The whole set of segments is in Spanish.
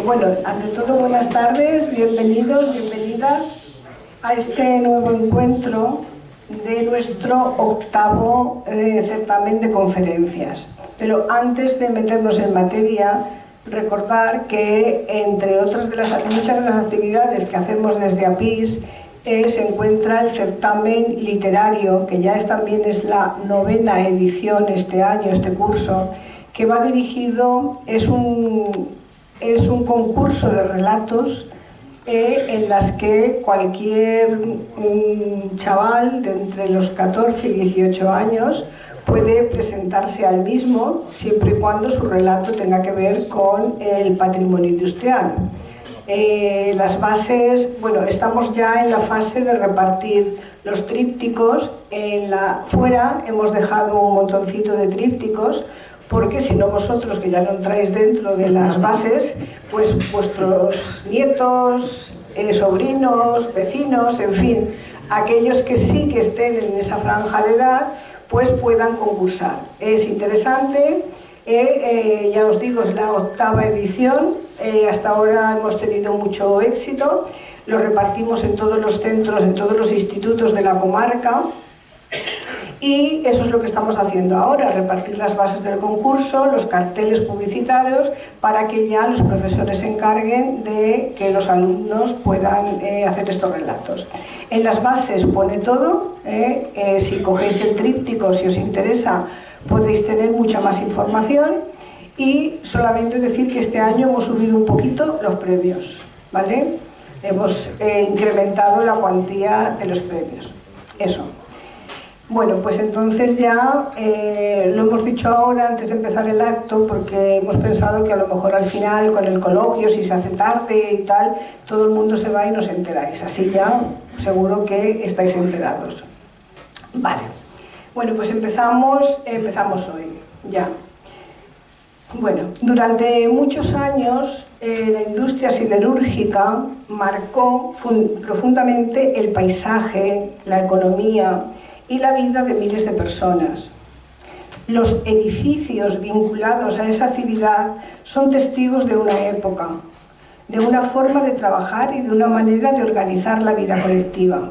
Bueno, ante todo, buenas tardes, bienvenidos, bienvenidas a este nuevo encuentro de nuestro octavo certamen de conferencias. Pero antes de meternos en materia, recordar que entre otras muchas de las actividades que hacemos desde APIS se encuentra el certamen literario, que ya también es la 9ª edición este año, este curso, que va dirigido, es un concurso de relatos en las que cualquier chaval de entre los 14 y 18 años puede presentarse al mismo, siempre y cuando su relato tenga que ver con el patrimonio industrial. Las bases, bueno, estamos ya en la fase de repartir los trípticos. Fuera hemos dejado un montoncito de trípticos, porque si no vosotros, que ya no entráis dentro de las bases, pues vuestros nietos, sobrinos, vecinos, en fin, aquellos que sí que estén en esa franja de edad, pues puedan concursar. Es interesante, ya os digo, es la 8ª edición, hasta ahora hemos tenido mucho éxito, lo repartimos en todos los centros, en todos los institutos de la comarca. Y eso es lo que estamos haciendo ahora, repartir las bases del concurso, los carteles publicitarios, para que ya los profesores se encarguen de que los alumnos puedan hacer estos relatos. En las bases pone todo, si cogéis el tríptico, si os interesa, podéis tener mucha más información, y solamente decir que este año hemos subido un poquito los premios, ¿vale? Hemos incrementado la cuantía de los premios, eso. Bueno, pues entonces ya lo hemos dicho ahora antes de empezar el acto, porque hemos pensado que a lo mejor al final con el coloquio, si se hace tarde y tal, todo el mundo se va y no os enteráis. Así ya seguro que estáis enterados. Vale. Bueno, pues empezamos hoy, ya. Bueno, durante muchos años la industria siderúrgica marcó profundamente el paisaje, la economía y la vida de miles de personas. Los edificios vinculados a esa actividad son testigos de una época, de una forma de trabajar y de una manera de organizar la vida colectiva.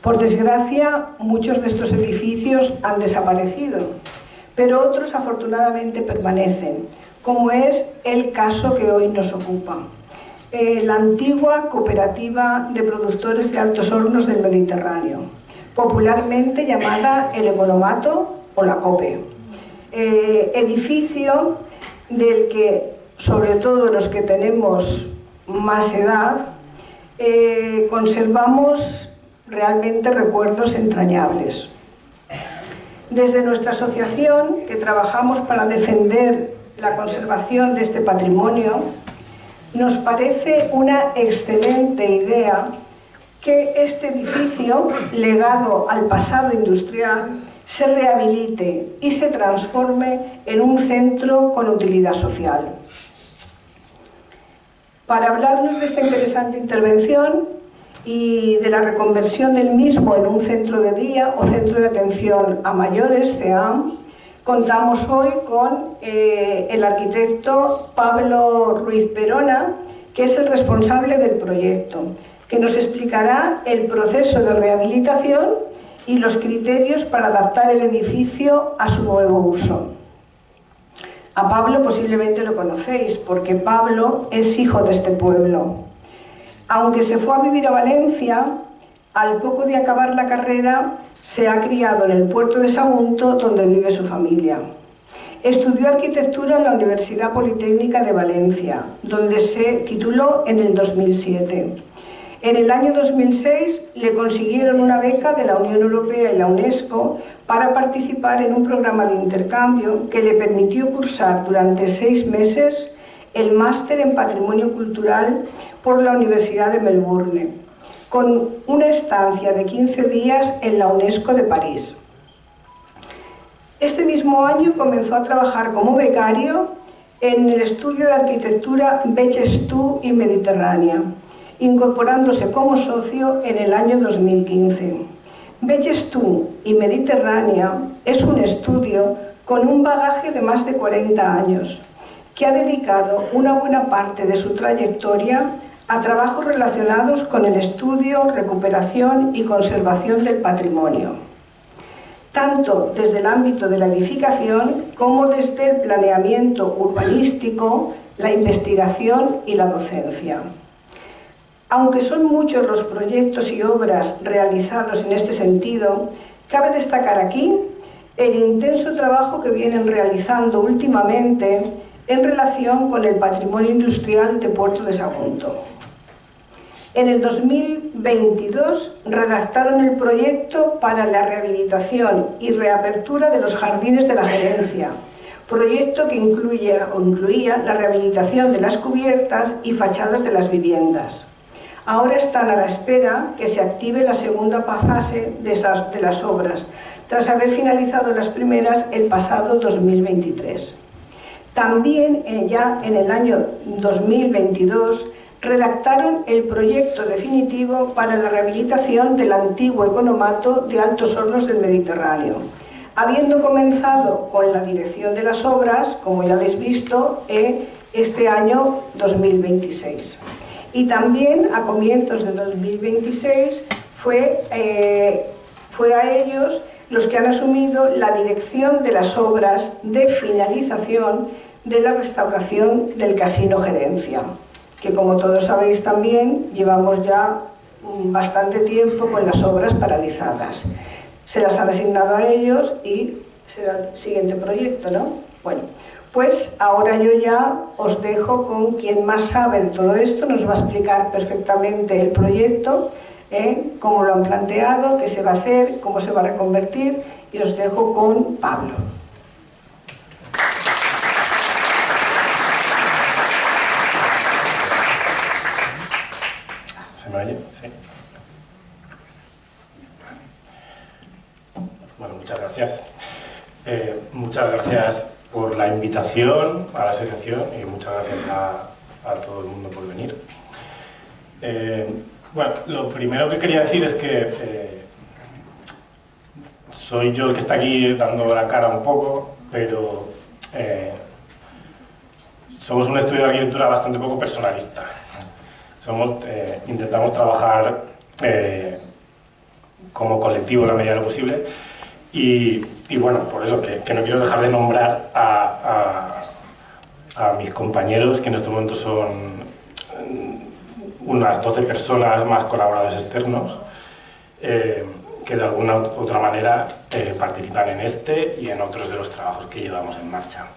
Por desgracia, muchos de estos edificios han desaparecido, pero otros afortunadamente permanecen, como es el caso que hoy nos ocupa. La antigua Cooperativa de Productores de Altos Hornos del Mediterráneo, popularmente llamada el Economato o la COPE. Edificio del que, sobre todo los que tenemos más edad, conservamos realmente recuerdos entrañables. Desde nuestra asociación, que trabajamos para defender la conservación de este patrimonio, nos parece una excelente idea que este edificio, legado al pasado industrial, se rehabilite y se transforme en un centro con utilidad social. Para hablarnos de esta interesante intervención y de la reconversión del mismo en un centro de día o centro de atención a mayores, CEAM, contamos hoy con el arquitecto Pablo Ruiz Perona, que es el responsable del proyecto, que nos explicará el proceso de rehabilitación y los criterios para adaptar el edificio a su nuevo uso. A Pablo posiblemente lo conocéis, porque Pablo es hijo de este pueblo. Aunque se fue a vivir a Valencia, al poco de acabar la carrera se ha criado en el puerto de Sagunto, donde vive su familia. Estudió arquitectura en la Universidad Politécnica de Valencia, donde se tituló en el 2007. En el año 2006 le consiguieron una beca de la Unión Europea y la UNESCO para participar en un programa de intercambio que le permitió cursar durante 6 meses el máster en Patrimonio Cultural por la Universidad de Melbourne, con una estancia de 15 días en la UNESCO de París. Este mismo año comenzó a trabajar como becario en el estudio de arquitectura Bechestu y Mediterránea, incorporándose como socio en el año 2015. Bechestu y Mediterránea es un estudio con un bagaje de más de 40 años, que ha dedicado una buena parte de su trayectoria a trabajos relacionados con el estudio, recuperación y conservación del patrimonio, tanto desde el ámbito de la edificación como desde el planeamiento urbanístico, la investigación y la docencia. Aunque son muchos los proyectos y obras realizados en este sentido, cabe destacar aquí el intenso trabajo que vienen realizando últimamente en relación con el patrimonio industrial de Puerto de Sagunto. En el 2022 redactaron el proyecto para la rehabilitación y reapertura de los jardines de la gerencia, proyecto que incluía la rehabilitación de las cubiertas y fachadas de las viviendas. Ahora están a la espera que se active la segunda fase de las obras, tras haber finalizado las primeras el pasado 2023. También ya en el año 2022 redactaron el proyecto definitivo para la rehabilitación del antiguo economato de Altos Hornos del Mediterráneo, habiendo comenzado con la dirección de las obras, como ya habéis visto, este año 2026. Y también a comienzos de 2026 fue a ellos los que han asumido la dirección de las obras de finalización de la restauración del Casino Gerencia, que como todos sabéis también llevamos ya bastante tiempo con las obras paralizadas. Se las han asignado a ellos y será el siguiente proyecto, ¿no? Bueno, pues ahora yo ya os dejo con quien más sabe de todo esto, nos va a explicar perfectamente el proyecto, cómo lo han planteado, qué se va a hacer, cómo se va a reconvertir, y os dejo con Pablo. ¿Se me oye? Sí. Bueno, muchas gracias. Muchas gracias por la invitación a la asociación y muchas gracias a todo el mundo por venir. Bueno, lo primero que quería decir es que soy yo el que está aquí dando la cara un poco, pero somos un estudio de arquitectura bastante poco personalista. Intentamos trabajar como colectivo en la medida de lo posible y bueno, por eso que no quiero dejar de nombrar a mis compañeros, que en este momento son unas 12 personas más colaboradores externos, que de alguna u otra manera participan en este y en otros de los trabajos que llevamos en marcha.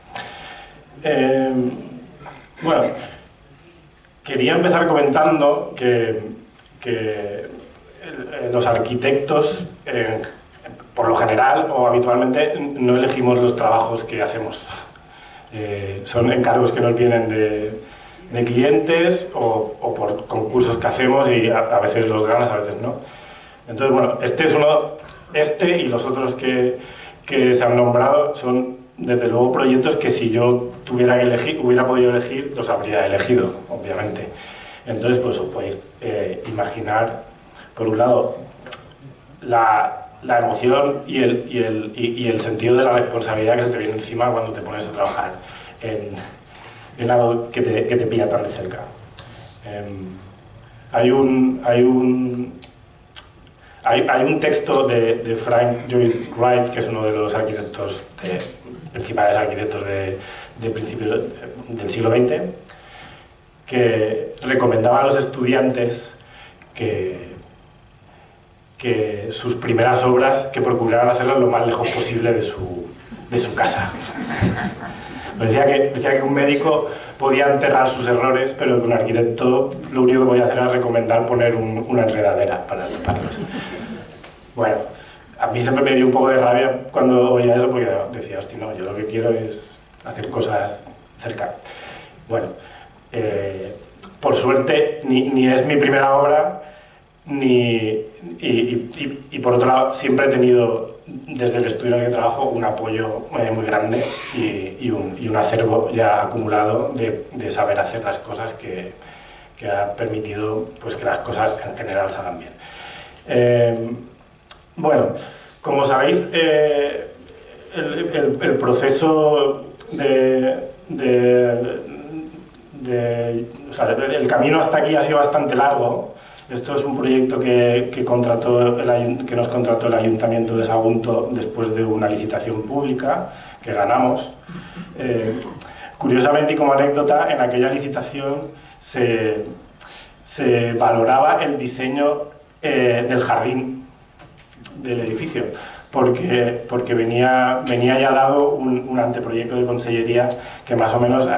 Bueno, quería empezar comentando que los arquitectos, por lo general o habitualmente, no elegimos los trabajos que hacemos. Son encargos que nos vienen de clientes o por concursos que hacemos y a veces los ganas, a veces no. Entonces, bueno, este y los otros que se han nombrado son, desde luego, proyectos que si yo tuviera que elegir, hubiera podido elegir, los habría elegido, obviamente. Entonces, pues os podéis imaginar, por un lado, la emoción y el sentido de la responsabilidad que se te viene encima cuando te pones a trabajar en algo que te pilla tan de cerca. Hay un texto de Frank Lloyd Wright, que es uno de los arquitectos principales arquitectos de principios del siglo XX, que recomendaba a los estudiantes que sus primeras obras que procuraran hacerlas lo más lejos posible de su casa. Decía que un médico podía enterrar sus errores, pero que un arquitecto lo único que podía hacer era recomendar poner una enredadera para taparlos. Bueno, a mí siempre me dio un poco de rabia cuando oía eso, porque decía, hostia, no, yo lo que quiero es hacer cosas cerca. Bueno, por suerte ni es mi primera obra, y por otro lado siempre he tenido, desde el estudio en el que trabajo, un apoyo muy grande y un acervo ya acumulado de saber hacer las cosas que ha permitido, pues, que las cosas en general salgan bien. Bueno, como sabéis, el proceso de o sea, el camino hasta aquí ha sido bastante largo. Esto es un proyecto que nos contrató el Ayuntamiento de Sagunto después de una licitación pública que ganamos. Curiosamente y como anécdota, en aquella licitación se valoraba el diseño del jardín del edificio, porque venía ya dado un anteproyecto de consellería que más o menos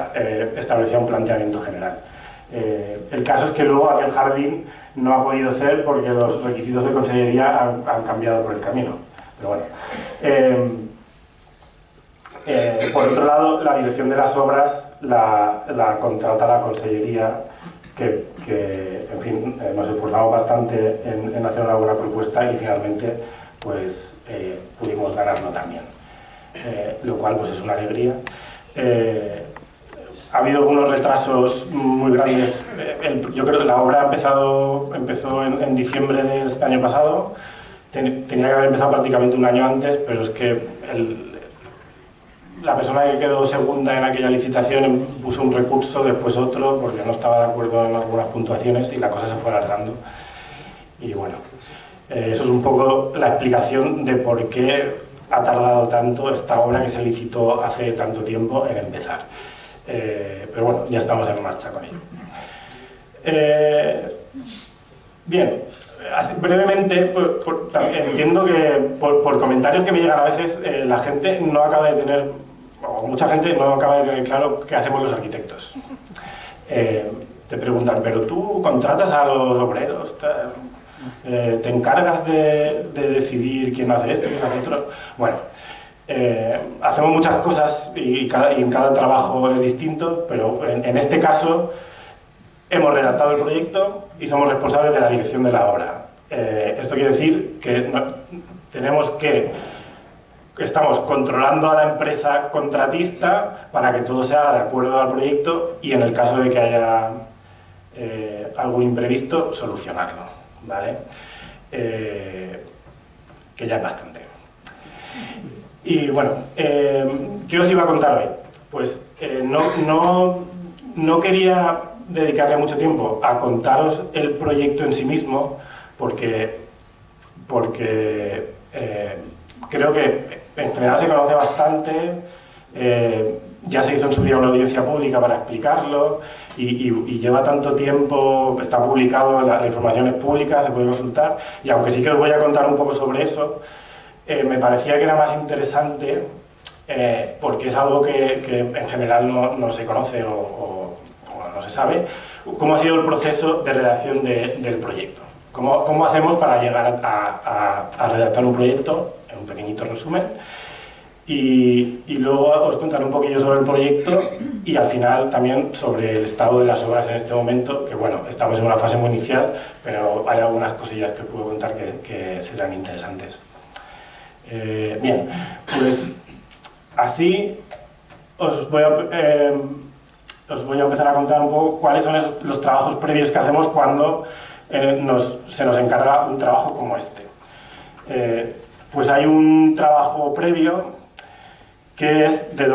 establecía un planteamiento general. El caso es que luego aquel jardín no ha podido ser porque los requisitos de consellería han cambiado por el camino. Pero bueno. Por otro lado, la dirección de las obras la contrata la consellería, que en fin, nos esforzamos bastante en hacer una buena propuesta y finalmente pues pudimos ganarlo también, lo cual pues es una alegría. Ha habido algunos retrasos muy grandes. Yo creo que la obra empezó en diciembre de este año pasado. Tenía que haber empezado prácticamente un año antes, pero es que la persona que quedó segunda en aquella licitación puso un recurso, después otro, porque no estaba de acuerdo en algunas puntuaciones y la cosa se fue alargando. Y bueno, eso es un poco la explicación de por qué ha tardado tanto esta obra que se licitó hace tanto tiempo en empezar. Pero bueno, ya estamos en marcha con ello. Bien, así, brevemente, entiendo que por comentarios que me llegan a veces, la gente no acaba de tener, o mucha gente no acaba de tener claro qué hacemos los arquitectos. Te preguntan, ¿pero tú contratas a los obreros? ¿Te encargas de decidir quién hace esto, quién hace otro? Bueno, hacemos muchas cosas y en cada trabajo es distinto, pero en este caso hemos redactado el proyecto y somos responsables de la dirección de la obra. Esto quiere decir que estamos controlando a la empresa contratista para que todo se haga de acuerdo al proyecto y en el caso de que haya algún imprevisto, solucionarlo, ¿vale? Que ya es bastante. Y bueno, ¿qué os iba a contar hoy? Pues no quería dedicarle mucho tiempo a contaros el proyecto en sí mismo, porque creo que en general se conoce bastante, ya se hizo en su día una audiencia pública para explicarlo y lleva tanto tiempo, está publicado, la información es pública, se puede consultar, y aunque sí que os voy a contar un poco sobre eso, me parecía que era más interesante porque es algo que en general no se conoce o no se sabe, cómo ha sido el proceso de redacción del proyecto. ¿Cómo hacemos para llegar a redactar un proyecto, en un pequeñito resumen? Y luego os contaré un poquillo sobre el proyecto y al final también sobre el estado de las obras en este momento, que bueno, estamos en una fase muy inicial, pero hay algunas cosillas que os puedo contar que serán interesantes. Bien, pues así os voy a empezar a contar un poco cuáles son los trabajos previos que hacemos cuando se nos encarga un trabajo como este. Pues hay un trabajo previo que es de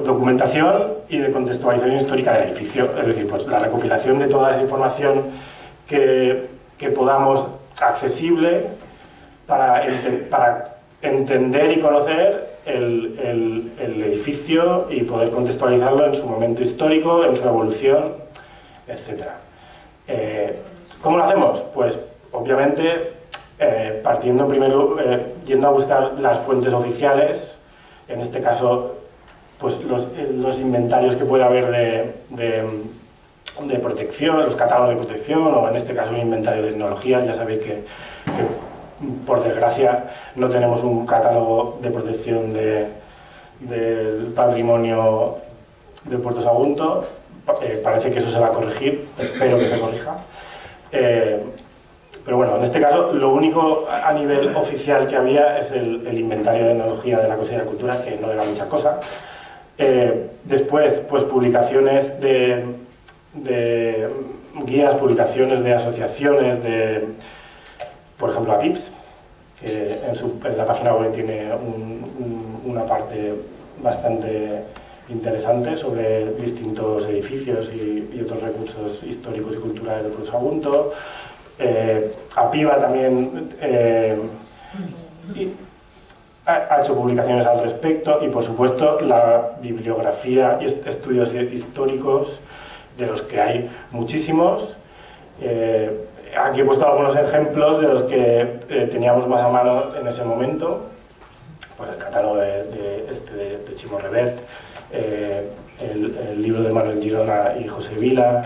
documentación y de contextualización histórica del edificio, es decir, pues la recopilación de toda esa información que podamos accesible para entender y conocer el edificio y poder contextualizarlo en su momento histórico, en su evolución, etc. ¿Cómo lo hacemos? Pues obviamente partiendo primero, yendo a buscar las fuentes oficiales, en este caso pues los inventarios que puede haber de protección, los catálogos de protección, o en este caso un inventario de tecnología. Ya sabéis que por desgracia no tenemos un catálogo de protección del patrimonio de Puerto Sagunto. Parece que eso se va a corregir, espero que se corrija. Pero bueno, en este caso lo único a nivel oficial que había es el inventario de tecnología de la Consejería de Cultura, que no era mucha cosa. Después, pues publicaciones de guías, publicaciones de asociaciones, por ejemplo, APIPS, que en la página web tiene una parte bastante interesante sobre distintos edificios y otros recursos históricos y culturales del Puerto Sagunto. APIVA también ha hecho publicaciones al respecto, y por supuesto la bibliografía y estudios históricos, de los que hay muchísimos. Aquí he puesto algunos ejemplos de los que teníamos más a mano en ese momento. Pues el catálogo de Chimo Revert, el libro de Manuel Girona y José Vila,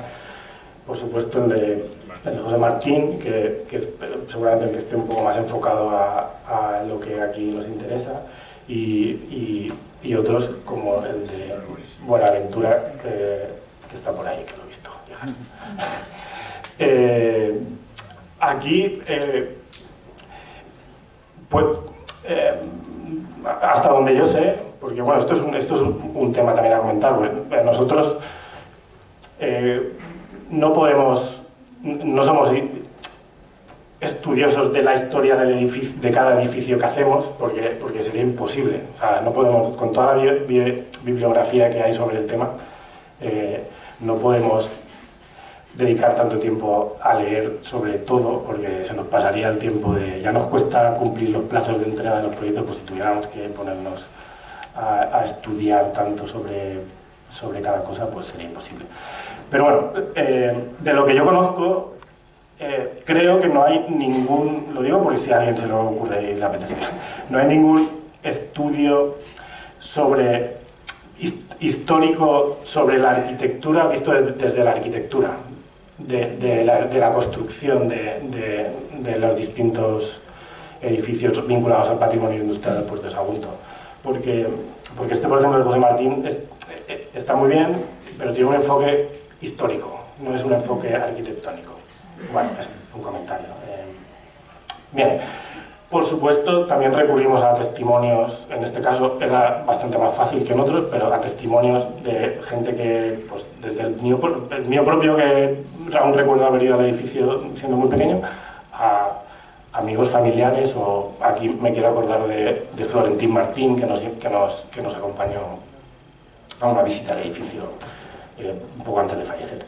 por supuesto el de José Martín, que es seguramente el que esté un poco más enfocado a lo que aquí nos interesa, y otros como el de Buenaventura, que está por ahí, que lo he visto llegar. Aquí, pues, hasta donde yo sé, porque bueno, esto es un tema también a comentar, pues, nosotros no somos estudiosos de la historia del edificio, de cada edificio que hacemos, porque sería imposible. O sea, no podemos, con toda la bibliografía que hay sobre el tema, no podemos dedicar tanto tiempo a leer sobre todo, porque se nos pasaría el tiempo ya nos cuesta cumplir los plazos de entrega de los proyectos, pues si tuviéramos que ponernos a estudiar tanto sobre cada cosa, pues sería imposible. Pero bueno, de lo que yo conozco, creo que no hay ningún, lo digo porque si a alguien se le ocurre y le apetece, no hay ningún estudio histórico sobre la arquitectura visto desde la arquitectura, de la construcción de los distintos edificios vinculados al patrimonio industrial del Puerto de Sagunto. Porque este, por ejemplo, de José Martín está muy bien, pero tiene un enfoque histórico, no es un enfoque arquitectónico. Bueno, es un comentario. Bien, por supuesto, también recurrimos a testimonios, en este caso era bastante más fácil que en otros, pero a testimonios de gente que, pues desde el mío propio, que aún recuerdo haber ido al edificio siendo muy pequeño, a amigos familiares, o aquí me quiero acordar de Florentín Martín, que nos acompañó a una visita al edificio un poco antes de fallecer.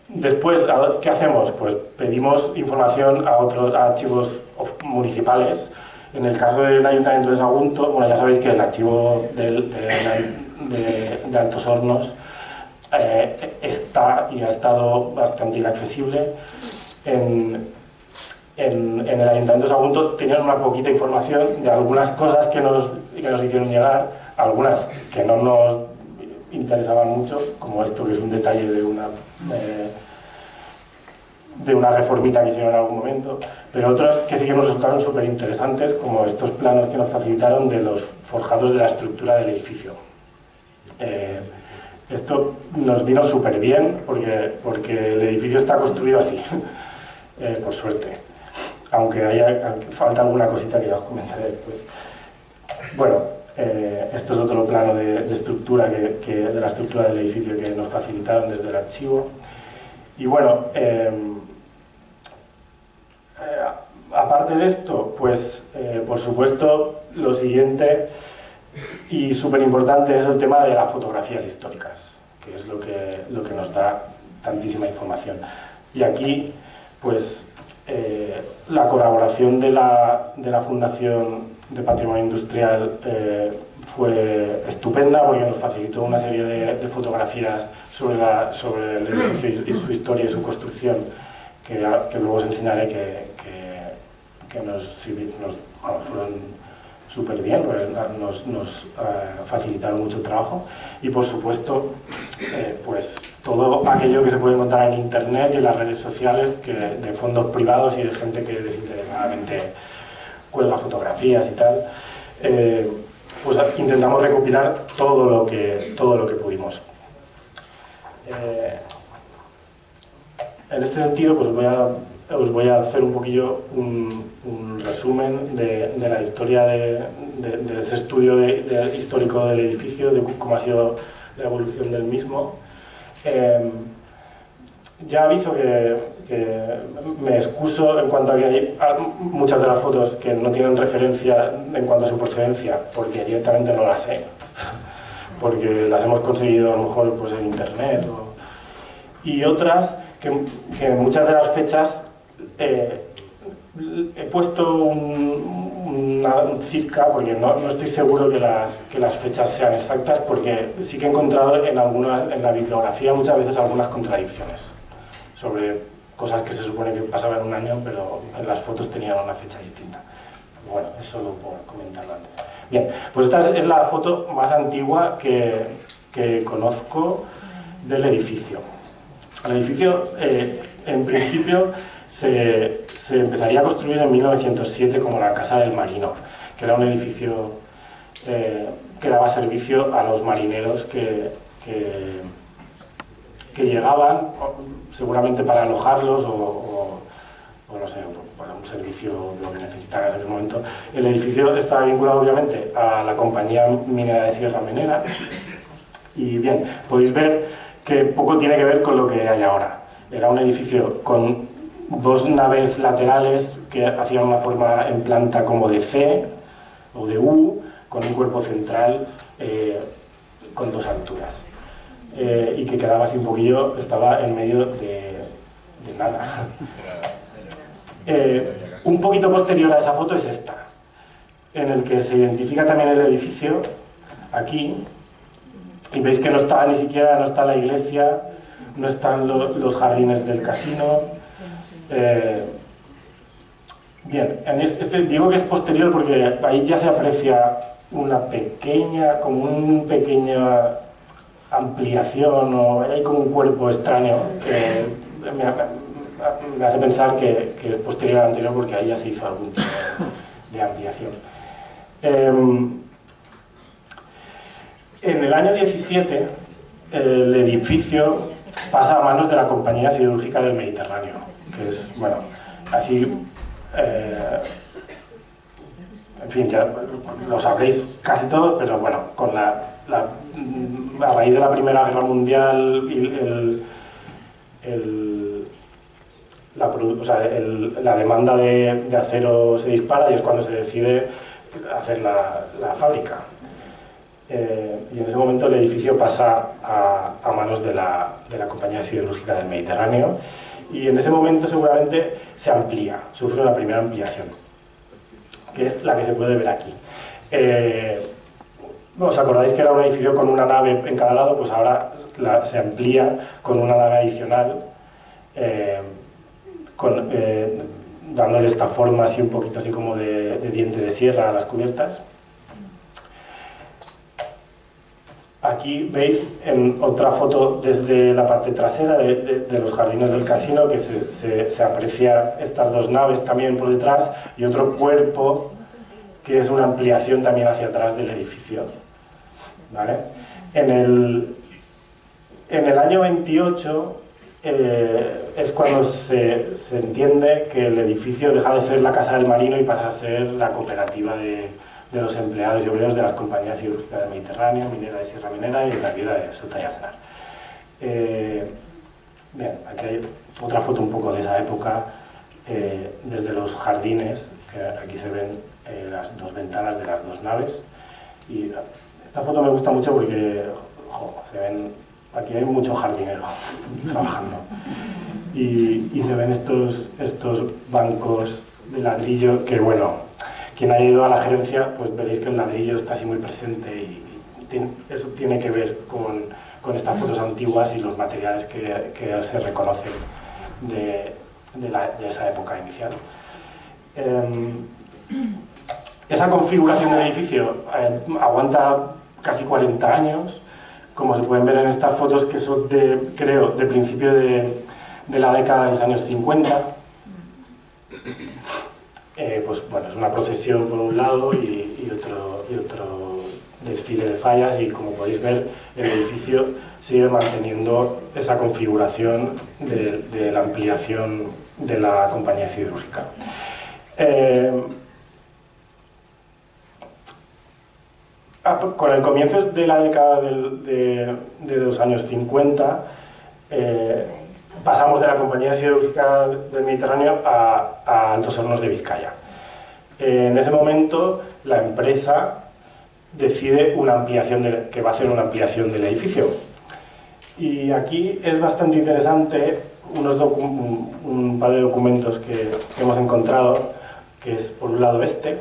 Después, ¿qué hacemos? Pues pedimos información a otros archivos municipales. En el caso del Ayuntamiento de Sagunto, bueno, ya sabéis que el archivo de Altos Hornos está y ha estado bastante inaccesible. En el Ayuntamiento de Sagunto tenían una poquita información de algunas cosas que nos hicieron llegar, algunas que no nos interesaban mucho, como esto, que es un detalle de una reformita que hicieron en algún momento, pero otras que sí que nos resultaron súper interesantes, como estos planos que nos facilitaron de los forjados de la estructura del edificio. Esto nos vino súper bien porque el edificio está construido así, por suerte, aunque falta alguna cosita que ya os comentaré después. Bueno, esto es otro plano de estructura de la estructura del edificio que nos facilitaron desde el archivo. Y bueno, aparte de esto, pues por supuesto lo siguiente y súper importante es el tema de las fotografías históricas, que es lo que nos da tantísima información. Y aquí, pues la colaboración de la Fundación de Patrimonio Industrial fue estupenda, porque nos facilitó una serie de fotografías sobre el edificio y su historia y su construcción, que luego os enseñaré, que fueron súper bien, nos facilitaron mucho el trabajo. Y por supuesto, pues todo aquello que se puede encontrar en internet y en las redes sociales, de fondos privados y de gente que desinteresadamente cuelga fotografías y tal, pues intentamos recopilar todo lo que pudimos. En este sentido, pues os voy a hacer un poquillo un resumen de la historia de ese estudio histórico del edificio, de cómo ha sido la evolución del mismo. ya aviso que me excuso en cuanto a que hay muchas de las fotos que no tienen referencia en cuanto a su procedencia, porque directamente no las sé, porque las hemos conseguido a lo mejor pues, en internet, y otras que muchas de las fechas he puesto un circa, porque no estoy seguro que las fechas sean exactas, porque sí que he encontrado en la bibliografía muchas veces algunas contradicciones sobre cosas que se supone que pasaban en un año, pero en las fotos tenían una fecha distinta. Bueno, eso lo puedo comentar antes. Bien, pues esta es la foto más antigua que conozco del edificio. El edificio, en principio, se empezaría a construir en 1907 como la Casa del Marino, que era un edificio que daba servicio a los marineros que llegaban, seguramente para alojarlos o no sé, para un servicio lo que necesitaban en ese momento. El edificio estaba vinculado obviamente a la compañía minera de Sierra Menera y bien, podéis ver que poco tiene que ver con lo que hay ahora. Era un edificio con dos naves laterales que hacían una forma en planta como de C o de U, con un cuerpo central con dos alturas. Y que quedaba así un poquillo, estaba en medio de nada. Un poquito posterior a esa foto es esta, en el que se identifica también el edificio, aquí, y veis que no está ni siquiera, no está la iglesia, no están los jardines del casino. Bien, digo que es posterior porque ahí ya se aprecia una pequeña, como una pequeña ampliación, o hay como un cuerpo extraño que me hace pensar que es posterior al anterior porque ahí ya se hizo algún tipo de ampliación. En el año 17 el edificio pasa a manos de la Compañía Siderúrgica del Mediterráneo, que es, bueno, así, en fin, ya lo sabréis casi todos, pero bueno, con a raíz de la Primera Guerra Mundial y la demanda de acero se dispara y es cuando se decide hacer la fábrica. Y en ese momento el edificio pasa a manos de la Compañía Siderúrgica del Mediterráneo y en ese momento seguramente se amplía, sufre una primera ampliación, que es la que se puede ver aquí. ¿Os acordáis que era un edificio con una nave en cada lado? Pues ahora se amplía con una nave adicional, dándole esta forma así un poquito así como de diente de sierra a las cubiertas. Aquí veis en otra foto desde la parte trasera de los jardines del casino que se aprecia estas dos naves también por detrás y otro cuerpo que es una ampliación también hacia atrás del edificio. ¿Vale? En el año 28 es cuando se entiende que el edificio deja de ser la Casa del Marino y pasa a ser la cooperativa de los empleados y obreros de las compañías siderúrgicas del Mediterráneo, Minera de Sierra Menera y Naviera de Ceuta y Aznar. Bien, aquí hay otra foto un poco de esa época, desde los jardines, que aquí se ven las dos ventanas de las dos naves. Y esta foto me gusta mucho porque se ven, aquí hay mucho jardinero trabajando. Y se ven estos bancos de ladrillo que, bueno, quien haya ido a la gerencia, pues veréis que el ladrillo está así muy presente y eso tiene que ver con estas fotos antiguas y los materiales que se reconocen de esa época inicial. Esa configuración del edificio aguanta casi 40 años, como se pueden ver en estas fotos que son creo, de principio de la década de los años 50. Pues bueno, es una procesión por un lado y otro desfile de fallas y como podéis ver el edificio sigue manteniendo esa configuración de la ampliación de la compañía siderúrgica. Con el comienzo de la década de los años 50 pasamos de la Compañía Siderúrgica del Mediterráneo a Altos Hornos de Vizcaya. En ese momento, la empresa decide que va a hacer una ampliación del edificio. Y aquí es bastante interesante un par de documentos que hemos encontrado, que es por un lado este.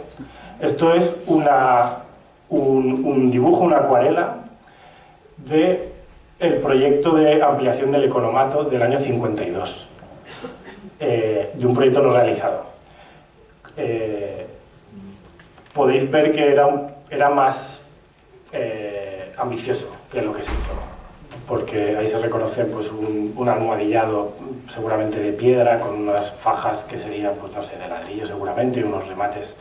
Esto es un dibujo, una acuarela del proyecto de ampliación del economato del año 52, de un proyecto no realizado. Podéis ver que era más ambicioso que lo que se hizo, porque ahí se reconoce pues, un almohadillado seguramente de piedra, con unas fajas que serían, pues no sé, de ladrillo seguramente, y unos remates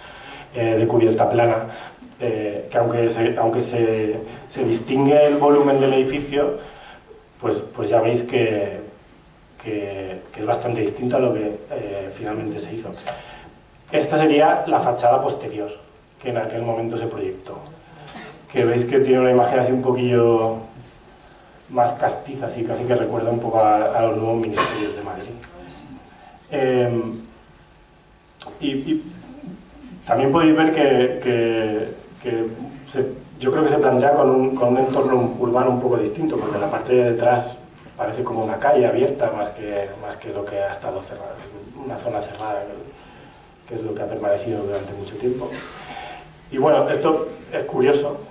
de cubierta plana, que aunque se distingue el volumen del edificio, pues ya veis que es bastante distinto a lo que finalmente se hizo. Esta sería la fachada posterior, que en aquel momento se proyectó, que veis que tiene una imagen así un poquillo más castiza, así casi que recuerda un poco a los nuevos ministerios de Madrid. Y también podéis ver yo creo que se plantea con un entorno urbano un poco distinto, porque la parte de detrás parece como una calle abierta más que lo que ha estado cerrado, una zona cerrada, que es lo que ha permanecido durante mucho tiempo. Y bueno, esto es curioso.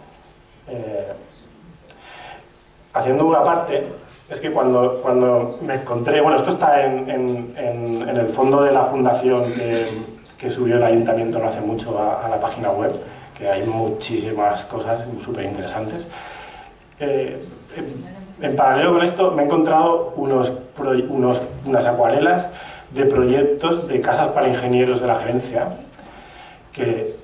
Haciendo una parte, es que cuando me encontré, bueno, esto está en el fondo de la fundación que subió el ayuntamiento no hace mucho a la página web, que hay muchísimas cosas súper interesantes. En paralelo con esto me he encontrado unas acuarelas de proyectos de casas para ingenieros de la gerencia, que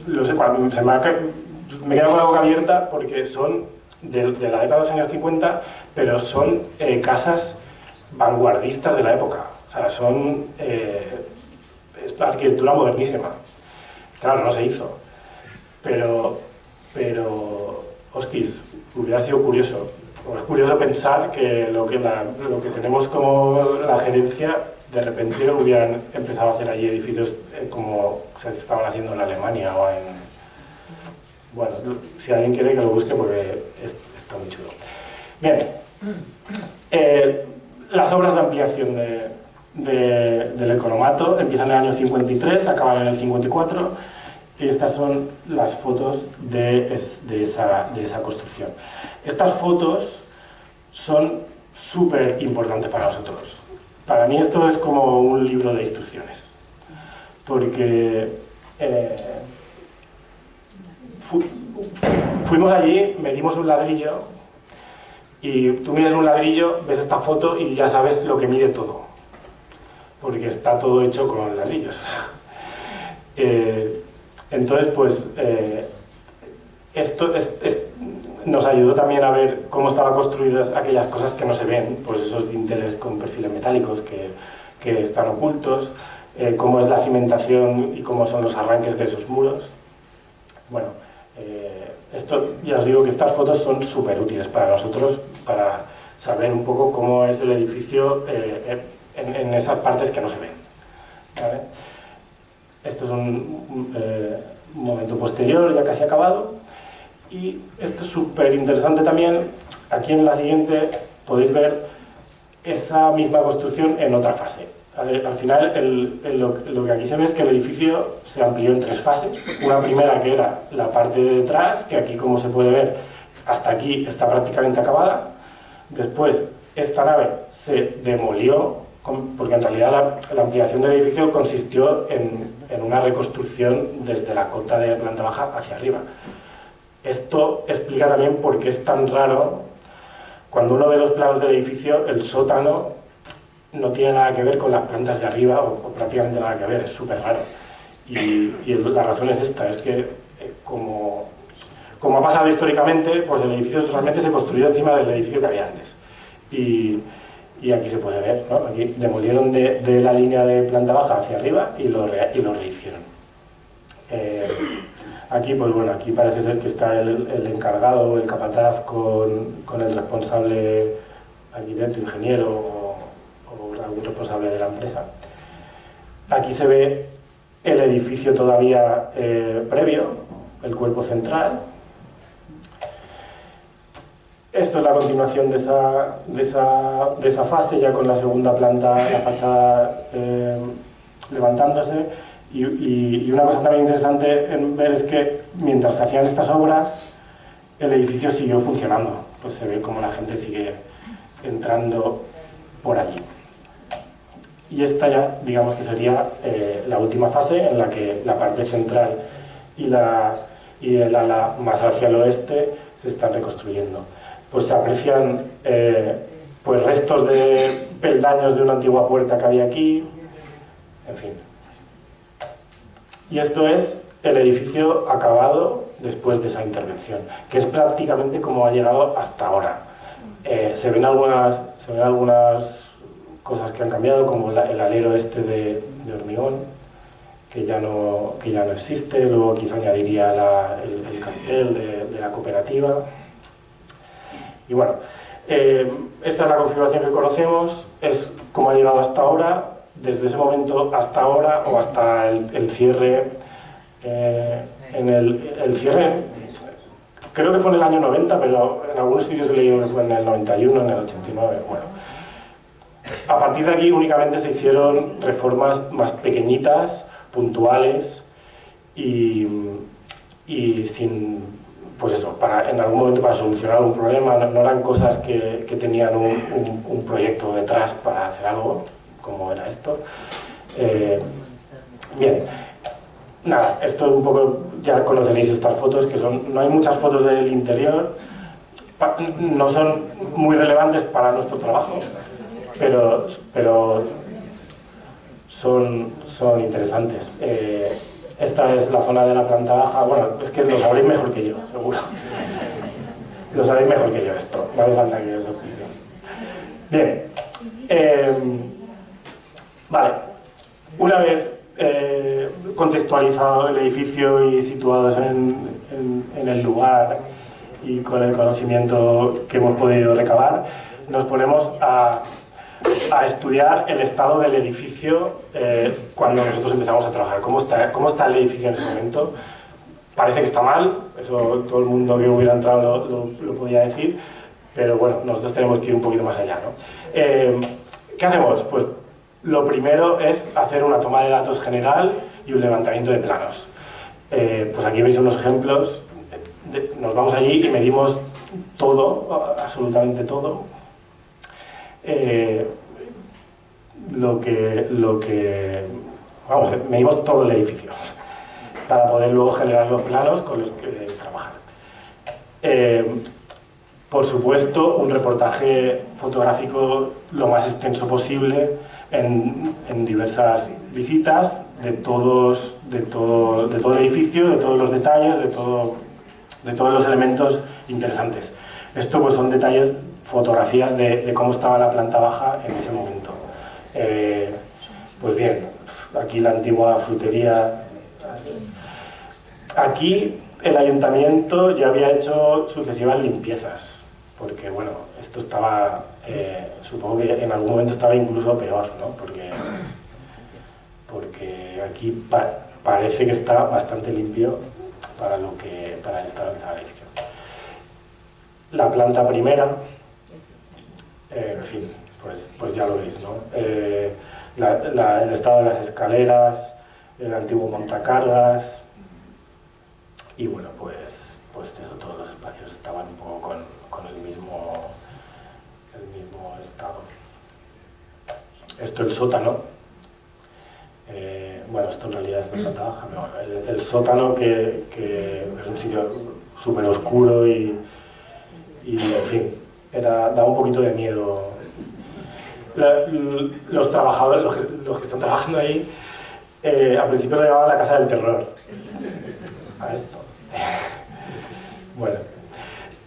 lo sé, me he quedado con la boca abierta porque son de la década de los años 50, pero son casas vanguardistas de la época. O sea, es arquitectura modernísima. Claro, no se hizo. Pero hostis, hubiera sido curioso. Es curioso pensar que lo que tenemos como la gerencia, de repente hubieran empezado a hacer allí edificios como se estaban haciendo en Alemania o en... Bueno, si alguien quiere que lo busque porque está muy chulo. Bien, las obras de ampliación del economato empiezan en el año 53, acaban en el 54, y estas son las fotos de esa construcción. Estas fotos son súper importantes para nosotros. Para mí esto es como un libro de instrucciones, porque fuimos allí, medimos un ladrillo, y tú mides un ladrillo, ves esta foto y ya sabes lo que mide todo, porque está todo hecho con ladrillos. Entonces, pues, esto nos ayudó también a ver cómo estaban construidas aquellas cosas que no se ven, pues esos dinteles con perfiles metálicos que están ocultos, cómo es la cimentación y cómo son los arranques de esos muros. Bueno, esto, ya os digo que estas fotos son súper útiles para nosotros, para saber un poco cómo es el edificio en esas partes que no se ven, ¿vale? Esto es un momento posterior, ya casi acabado. Y esto es súper interesante también. Aquí en la siguiente podéis ver esa misma construcción en otra fase. Al final, lo que aquí se ve es que el edificio se amplió en 3 fases. Una primera, que era la parte de detrás, que aquí, como se puede ver, hasta aquí está prácticamente acabada. Después, esta nave se demolió, porque en realidad la ampliación del edificio consistió en una reconstrucción desde la cota de planta baja hacia arriba. Esto explica también por qué es tan raro. Cuando uno ve los planos del edificio, el sótano no tiene nada que ver con las plantas de arriba, o prácticamente nada que ver, es súper raro. Y la razón es esta, es que como ha pasado históricamente, pues el edificio realmente se construyó encima del edificio que había antes. Y aquí se puede ver, ¿no? Aquí demolieron de la línea de planta baja hacia arriba y lo rehicieron. Aquí, pues bueno, aquí parece ser que está el encargado, el capataz, con el responsable arquitecto, ingeniero o algún responsable de la empresa. Aquí se ve el edificio todavía previo, el cuerpo central. Esto es la continuación de esa fase, ya con la segunda planta, la fachada levantándose. Y una cosa también interesante en ver es que mientras se hacían estas obras, el edificio siguió funcionando. Pues se ve como la gente sigue entrando por allí. Y esta ya, digamos que sería la última fase en la que la parte central y el ala más hacia el oeste se están reconstruyendo. Pues se aprecian pues restos de peldaños de una antigua puerta que había aquí, en fin. Y esto es el edificio acabado después de esa intervención, que es prácticamente como ha llegado hasta ahora. Se ven algunas cosas que han cambiado, como el alero este de hormigón, que ya no existe. Luego quizá añadiría el cartel de la cooperativa. Y bueno, esta es la configuración que conocemos, es como ha llegado hasta ahora, desde ese momento hasta ahora, o hasta el cierre. El cierre creo que fue en el año 90, pero en algunos sitios he leído que fue en el 91, en el 89. Bueno, a partir de aquí únicamente se hicieron reformas más pequeñitas, puntuales y sin, pues eso, en algún momento para solucionar un problema. No eran cosas que tenían un proyecto detrás para hacer algo, como era esto. Bien, nada, esto un poco, ya conoceréis estas fotos, que no hay muchas fotos del interior, no son muy relevantes para nuestro trabajo, pero son interesantes. Esta es la zona de la planta baja. Bueno, es que lo sabréis mejor que yo, seguro. Lo sabéis mejor que yo esto, no hace falta que os lo explique. Bien, vale, una vez contextualizado el edificio y situados en el lugar y con el conocimiento que hemos podido recabar, nos ponemos a estudiar el estado del edificio cuando nosotros empezamos a trabajar. ¿Cómo está el edificio en ese momento? Parece que está mal, eso todo el mundo que hubiera entrado lo podía decir, pero bueno, nosotros tenemos que ir un poquito más allá, ¿no? ¿Qué hacemos? Pues lo primero es hacer una toma de datos general y un levantamiento de planos. Pues aquí veis unos ejemplos. Nos vamos allí y medimos todo, absolutamente todo. Vamos, medimos todo el edificio para poder luego generar los planos con los que trabajar. Por supuesto, un reportaje fotográfico lo más extenso posible en diversas visitas de todo el edificio, de todos los detalles, de todos los elementos interesantes. Esto pues son detalles, fotografías de cómo estaba la planta baja en ese momento. Pues bien, aquí la antigua frutería. Aquí el ayuntamiento ya había hecho sucesivas limpiezas, porque bueno, esto estaba, supongo que en algún momento estaba incluso peor, ¿no? Porque aquí parece que está bastante limpio para el estado que estaba el edificio. La planta primera, en fin, pues ya lo veis, ¿no? El estado de las escaleras, el antiguo montacargas, y bueno, pues eso, todos los espacios estaban un poco con el mismo estado. Esto el sótano. Bueno, esto en realidad es la planta baja, pero el sótano, que es un sitio súper oscuro y en fin, daba un poquito de miedo. Los trabajadores, los que están trabajando ahí, al principio lo llamaban la casa del terror. A esto. Bueno,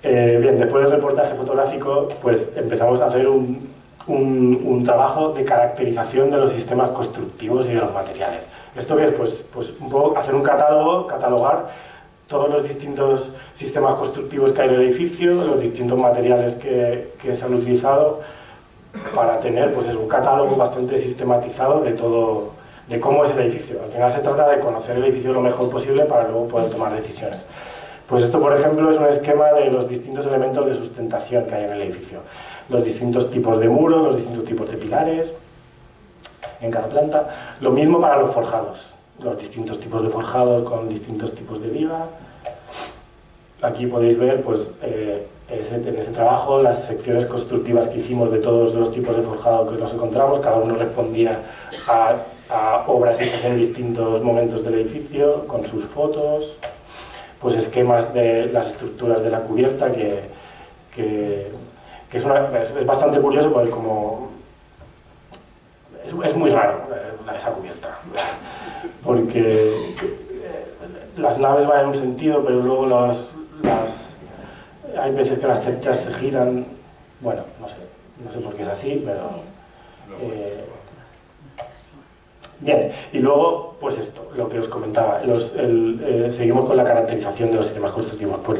bien, después del reportaje fotográfico, pues empezamos a hacer un trabajo de caracterización de los sistemas constructivos y de los materiales. ¿Esto qué es? Pues un poco hacer un catálogo, catalogar todos los distintos sistemas constructivos que hay en el edificio, los distintos materiales que se han utilizado, para tener pues, un catálogo bastante sistematizado de todo, de cómo es el edificio. Al final se trata de conocer el edificio lo mejor posible para luego poder tomar decisiones. Pues esto, por ejemplo, es un esquema de los distintos elementos de sustentación que hay en el edificio. Los distintos tipos de muros, los distintos tipos de pilares en cada planta. Lo mismo para los forjados. Los distintos tipos de forjados con distintos tipos de viga. Aquí podéis ver pues, en ese trabajo las secciones constructivas que hicimos de todos los tipos de forjado que nos encontramos. Cada uno respondía a obras hechas en distintos momentos del edificio, con sus fotos, pues esquemas de las estructuras de la cubierta, que es bastante curioso porque como es muy raro esa cubierta, porque las naves van en un sentido, pero luego hay veces que las cerchas se giran. Bueno, no sé por qué es así, pero bien. Y luego, pues esto, lo que os comentaba, seguimos con la caracterización de los sistemas constructivos. Pues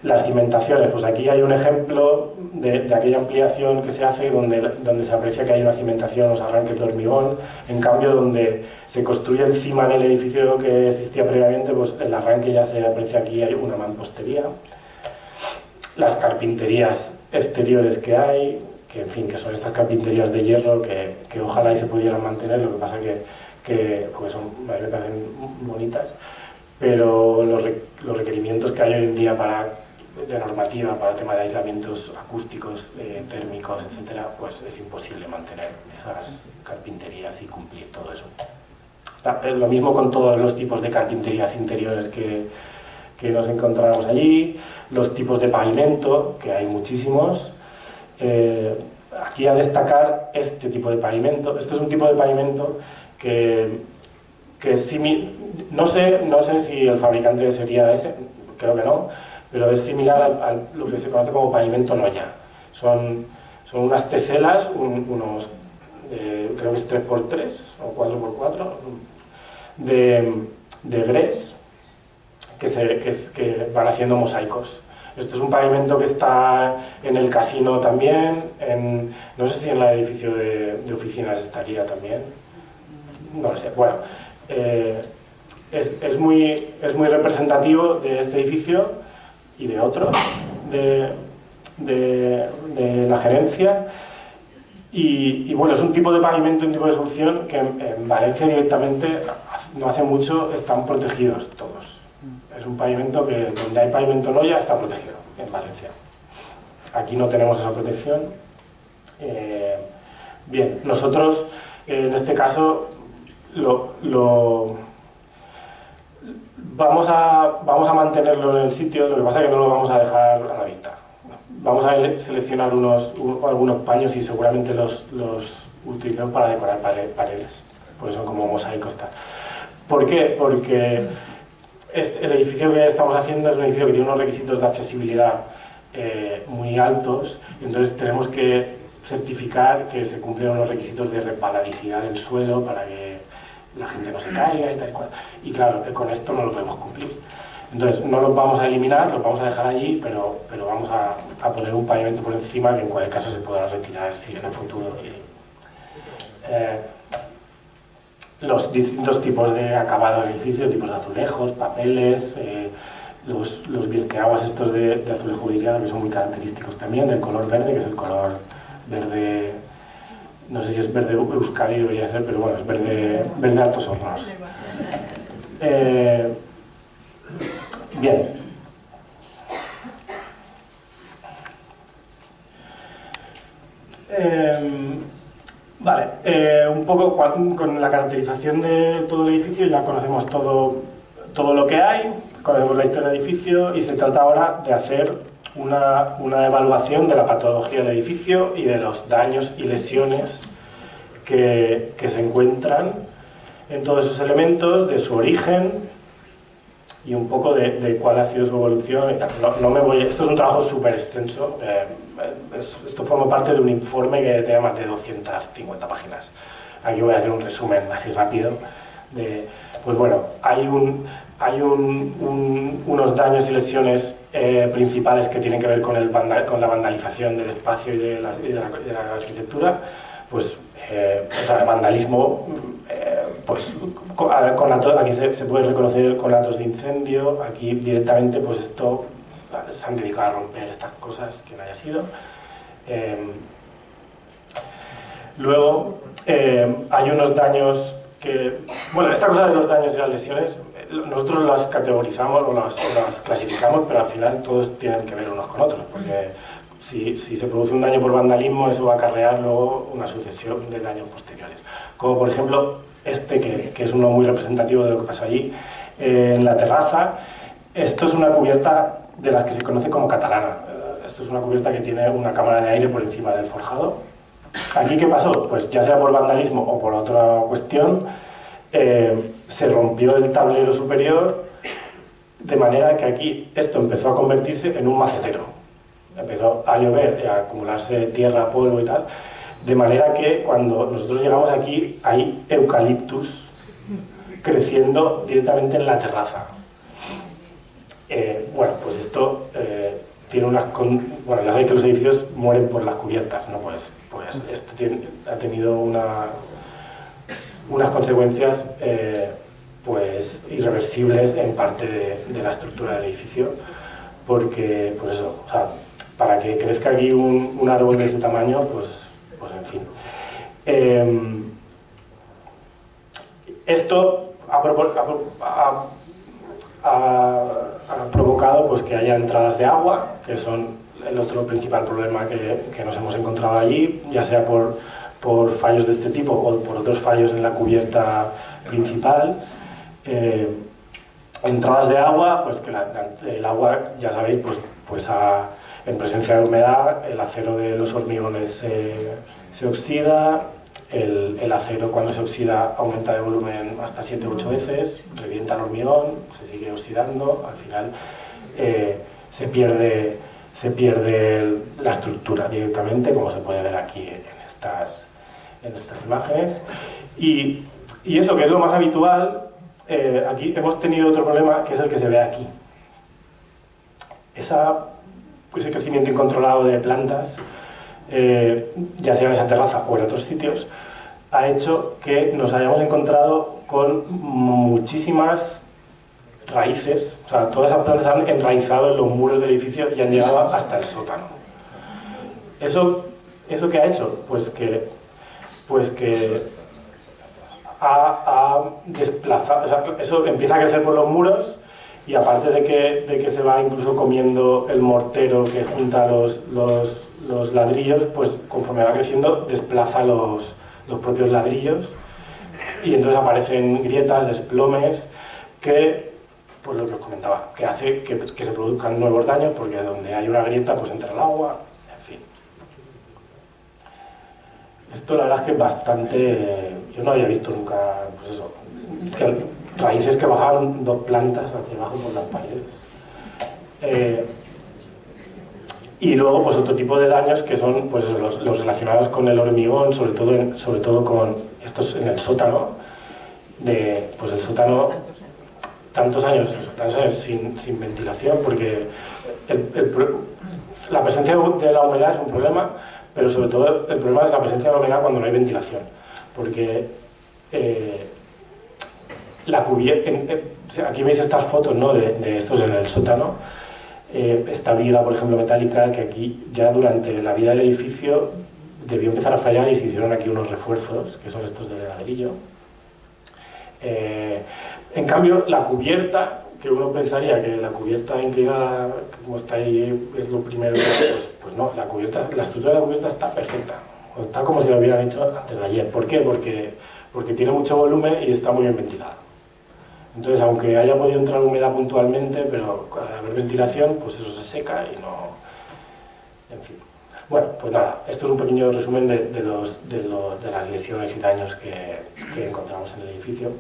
las cimentaciones, pues aquí hay un ejemplo de aquella ampliación que se hace donde se aprecia que hay una cimentación, los arranques de hormigón. En cambio, donde se construye encima del edificio que existía previamente, pues el arranque ya se aprecia aquí, hay una mampostería. Las carpinterías exteriores que hay, que en fin, que son estas carpinterías de hierro que ojalá y se pudieran mantener, lo que pasa que porque a mí me parecen bonitas, pero los requerimientos que hay hoy en día de normativa para el tema de aislamientos acústicos, térmicos, etcétera, pues es imposible mantener esas carpinterías y cumplir todo eso. Lo mismo con todos los tipos de carpinterías interiores que nos encontramos allí, los tipos de pavimento, que hay muchísimos. Aquí a destacar este tipo de pavimento. Este es un tipo de pavimento que es similar, no sé si el fabricante sería ese, creo que no, pero es similar a lo que se conoce como pavimento Noya. Son unas teselas, creo que es 3x3 o 4x4, de grés, que van haciendo mosaicos. Este es un pavimento que está en el casino también, no sé si en el edificio de oficinas estaría también, no lo sé. Bueno, es muy representativo de este edificio y de otros, de la gerencia. Y bueno, es un tipo de pavimento, un tipo de solución que en Valencia directamente, no hace mucho, están protegidos todos. Es un pavimento que donde hay pavimento Noya está protegido en Valencia. Aquí no tenemos esa protección. Bien, nosotros en este caso vamos a mantenerlo en el sitio, lo que pasa es que no lo vamos a dejar a la vista. Vamos a seleccionar algunos paños y seguramente los utilizamos para decorar paredes, porque son como mosaicos y tal. ¿Por qué? Porque el edificio que estamos haciendo es un edificio que tiene unos requisitos de accesibilidad muy altos, entonces tenemos que certificar que se cumplen unos requisitos de resbaladicidad del suelo para que la gente no se caiga y tal y cual. Y claro, con esto no lo podemos cumplir. Entonces no los vamos a eliminar, los vamos a dejar allí, pero vamos a poner un pavimento por encima que en cualquier caso se podrá retirar si en el futuro. Los distintos tipos de acabado del edificio, tipos de azulejos, papeles, los vierteaguas estos de azulejo vidriado que son muy característicos también, del color verde, que es el color verde, no sé si es verde Euskadi debería ser, pero bueno, es verde Altos Hornos. Bien. Vale, un poco con la caracterización de todo el edificio ya conocemos todo lo que hay, conocemos la historia del edificio y se trata ahora de hacer una evaluación de la patología del edificio y de los daños y lesiones que se encuentran en todos esos elementos, de su origen y un poco de cuál ha sido su evolución y tal. Esto es un trabajo súper extenso, esto forma parte de un informe que tiene más de 250 páginas. Aquí voy a hacer un resumen así rápido. Pues bueno, hay unos daños y lesiones principales que tienen que ver con la vandalización del espacio y de la arquitectura, pues o sea, vandalismo, pues aquí se puede reconocer conatos de incendio, aquí directamente pues esto se han dedicado a romper estas cosas, que no haya sido. Luego hay unos daños que, bueno, esta cosa de los daños y las lesiones, nosotros las categorizamos o las clasificamos, pero al final todos tienen que ver unos con otros, porque si se produce un daño por vandalismo, eso va a acarrear luego una sucesión de daños posteriores. Como por ejemplo que es uno muy representativo de lo que pasó allí, en la terraza. Esto es una cubierta de las que se conoce como catalana. Esto es una cubierta que tiene una cámara de aire por encima del forjado. ¿Aquí qué pasó? Pues ya sea por vandalismo o por otra cuestión, se rompió el tablero superior, de manera que aquí esto empezó a convertirse en un macetero. Empezó a llover, a acumularse tierra, polvo y tal, de manera que cuando nosotros llegamos aquí hay eucaliptus creciendo directamente en la terraza. Bueno, pues esto tiene unas... Bueno, ya sabéis que los edificios mueren por las cubiertas, ¿no? Pues esto ha tenido unas consecuencias pues irreversibles en parte de la estructura del edificio, porque, pues eso, o sea, para que crezca aquí un árbol de ese tamaño, pues en fin. Esto ha provocado pues, que haya entradas de agua, que son el otro principal problema que nos hemos encontrado allí, ya sea por fallos de este tipo o por otros fallos en la cubierta principal. Entradas de agua, pues que el agua, ya sabéis, pues en presencia de humedad, el acero de los hormigones se oxida, el acero cuando se oxida aumenta de volumen hasta 7 u 8 veces, revienta el hormigón, se sigue oxidando, al final se pierde la estructura directamente, como se puede ver aquí en estas imágenes. Y eso, que es lo más habitual, aquí hemos tenido otro problema, que es el que se ve aquí. Ese crecimiento incontrolado de plantas, ya sea en esa terraza o en otros sitios, ha hecho que nos hayamos encontrado con muchísimas raíces. O sea, todas esas plantas han enraizado en los muros del edificio y han llegado hasta el sótano. ¿Eso qué ha hecho? Pues que ha desplazado, o sea, eso empieza a crecer por los muros, y aparte de que se va incluso comiendo el mortero que junta los ladrillos, pues conforme va creciendo desplaza los propios ladrillos, y entonces aparecen grietas, desplomes, que, pues lo que os comentaba, que hace que se produzcan nuevos daños, porque donde hay una grieta pues entra el agua, en fin. Esto la verdad es que es bastante... Yo no había visto nunca, pues eso, raíces que bajaban 2 plantas hacia abajo por las paredes. Y luego pues otro tipo de daños que son pues eso, los relacionados con el hormigón, sobre todo con estos en el sótano, pues el sótano tantos años sin ventilación, porque la presencia de la humedad es un problema, pero sobre todo el problema es la presencia de la humedad cuando no hay ventilación, porque la cubierta, aquí veis estas fotos, ¿no?, de estos en el sótano. Esta viga, por ejemplo, metálica, que aquí ya durante la vida del edificio debió empezar a fallar y se hicieron aquí unos refuerzos, que son estos de ladrillo. En cambio, la cubierta, que uno pensaría que la cubierta inclinada, como está ahí, es lo primero, pues no, la estructura de la cubierta está perfecta, está como si lo hubieran hecho antes de ayer. ¿Por qué? Porque tiene mucho volumen y está muy bien ventilado. Entonces, aunque haya podido entrar humedad puntualmente, pero al haber ventilación, pues eso se seca y no... En fin. Bueno, pues nada, esto es un pequeño resumen de las lesiones y daños que encontramos en el edificio.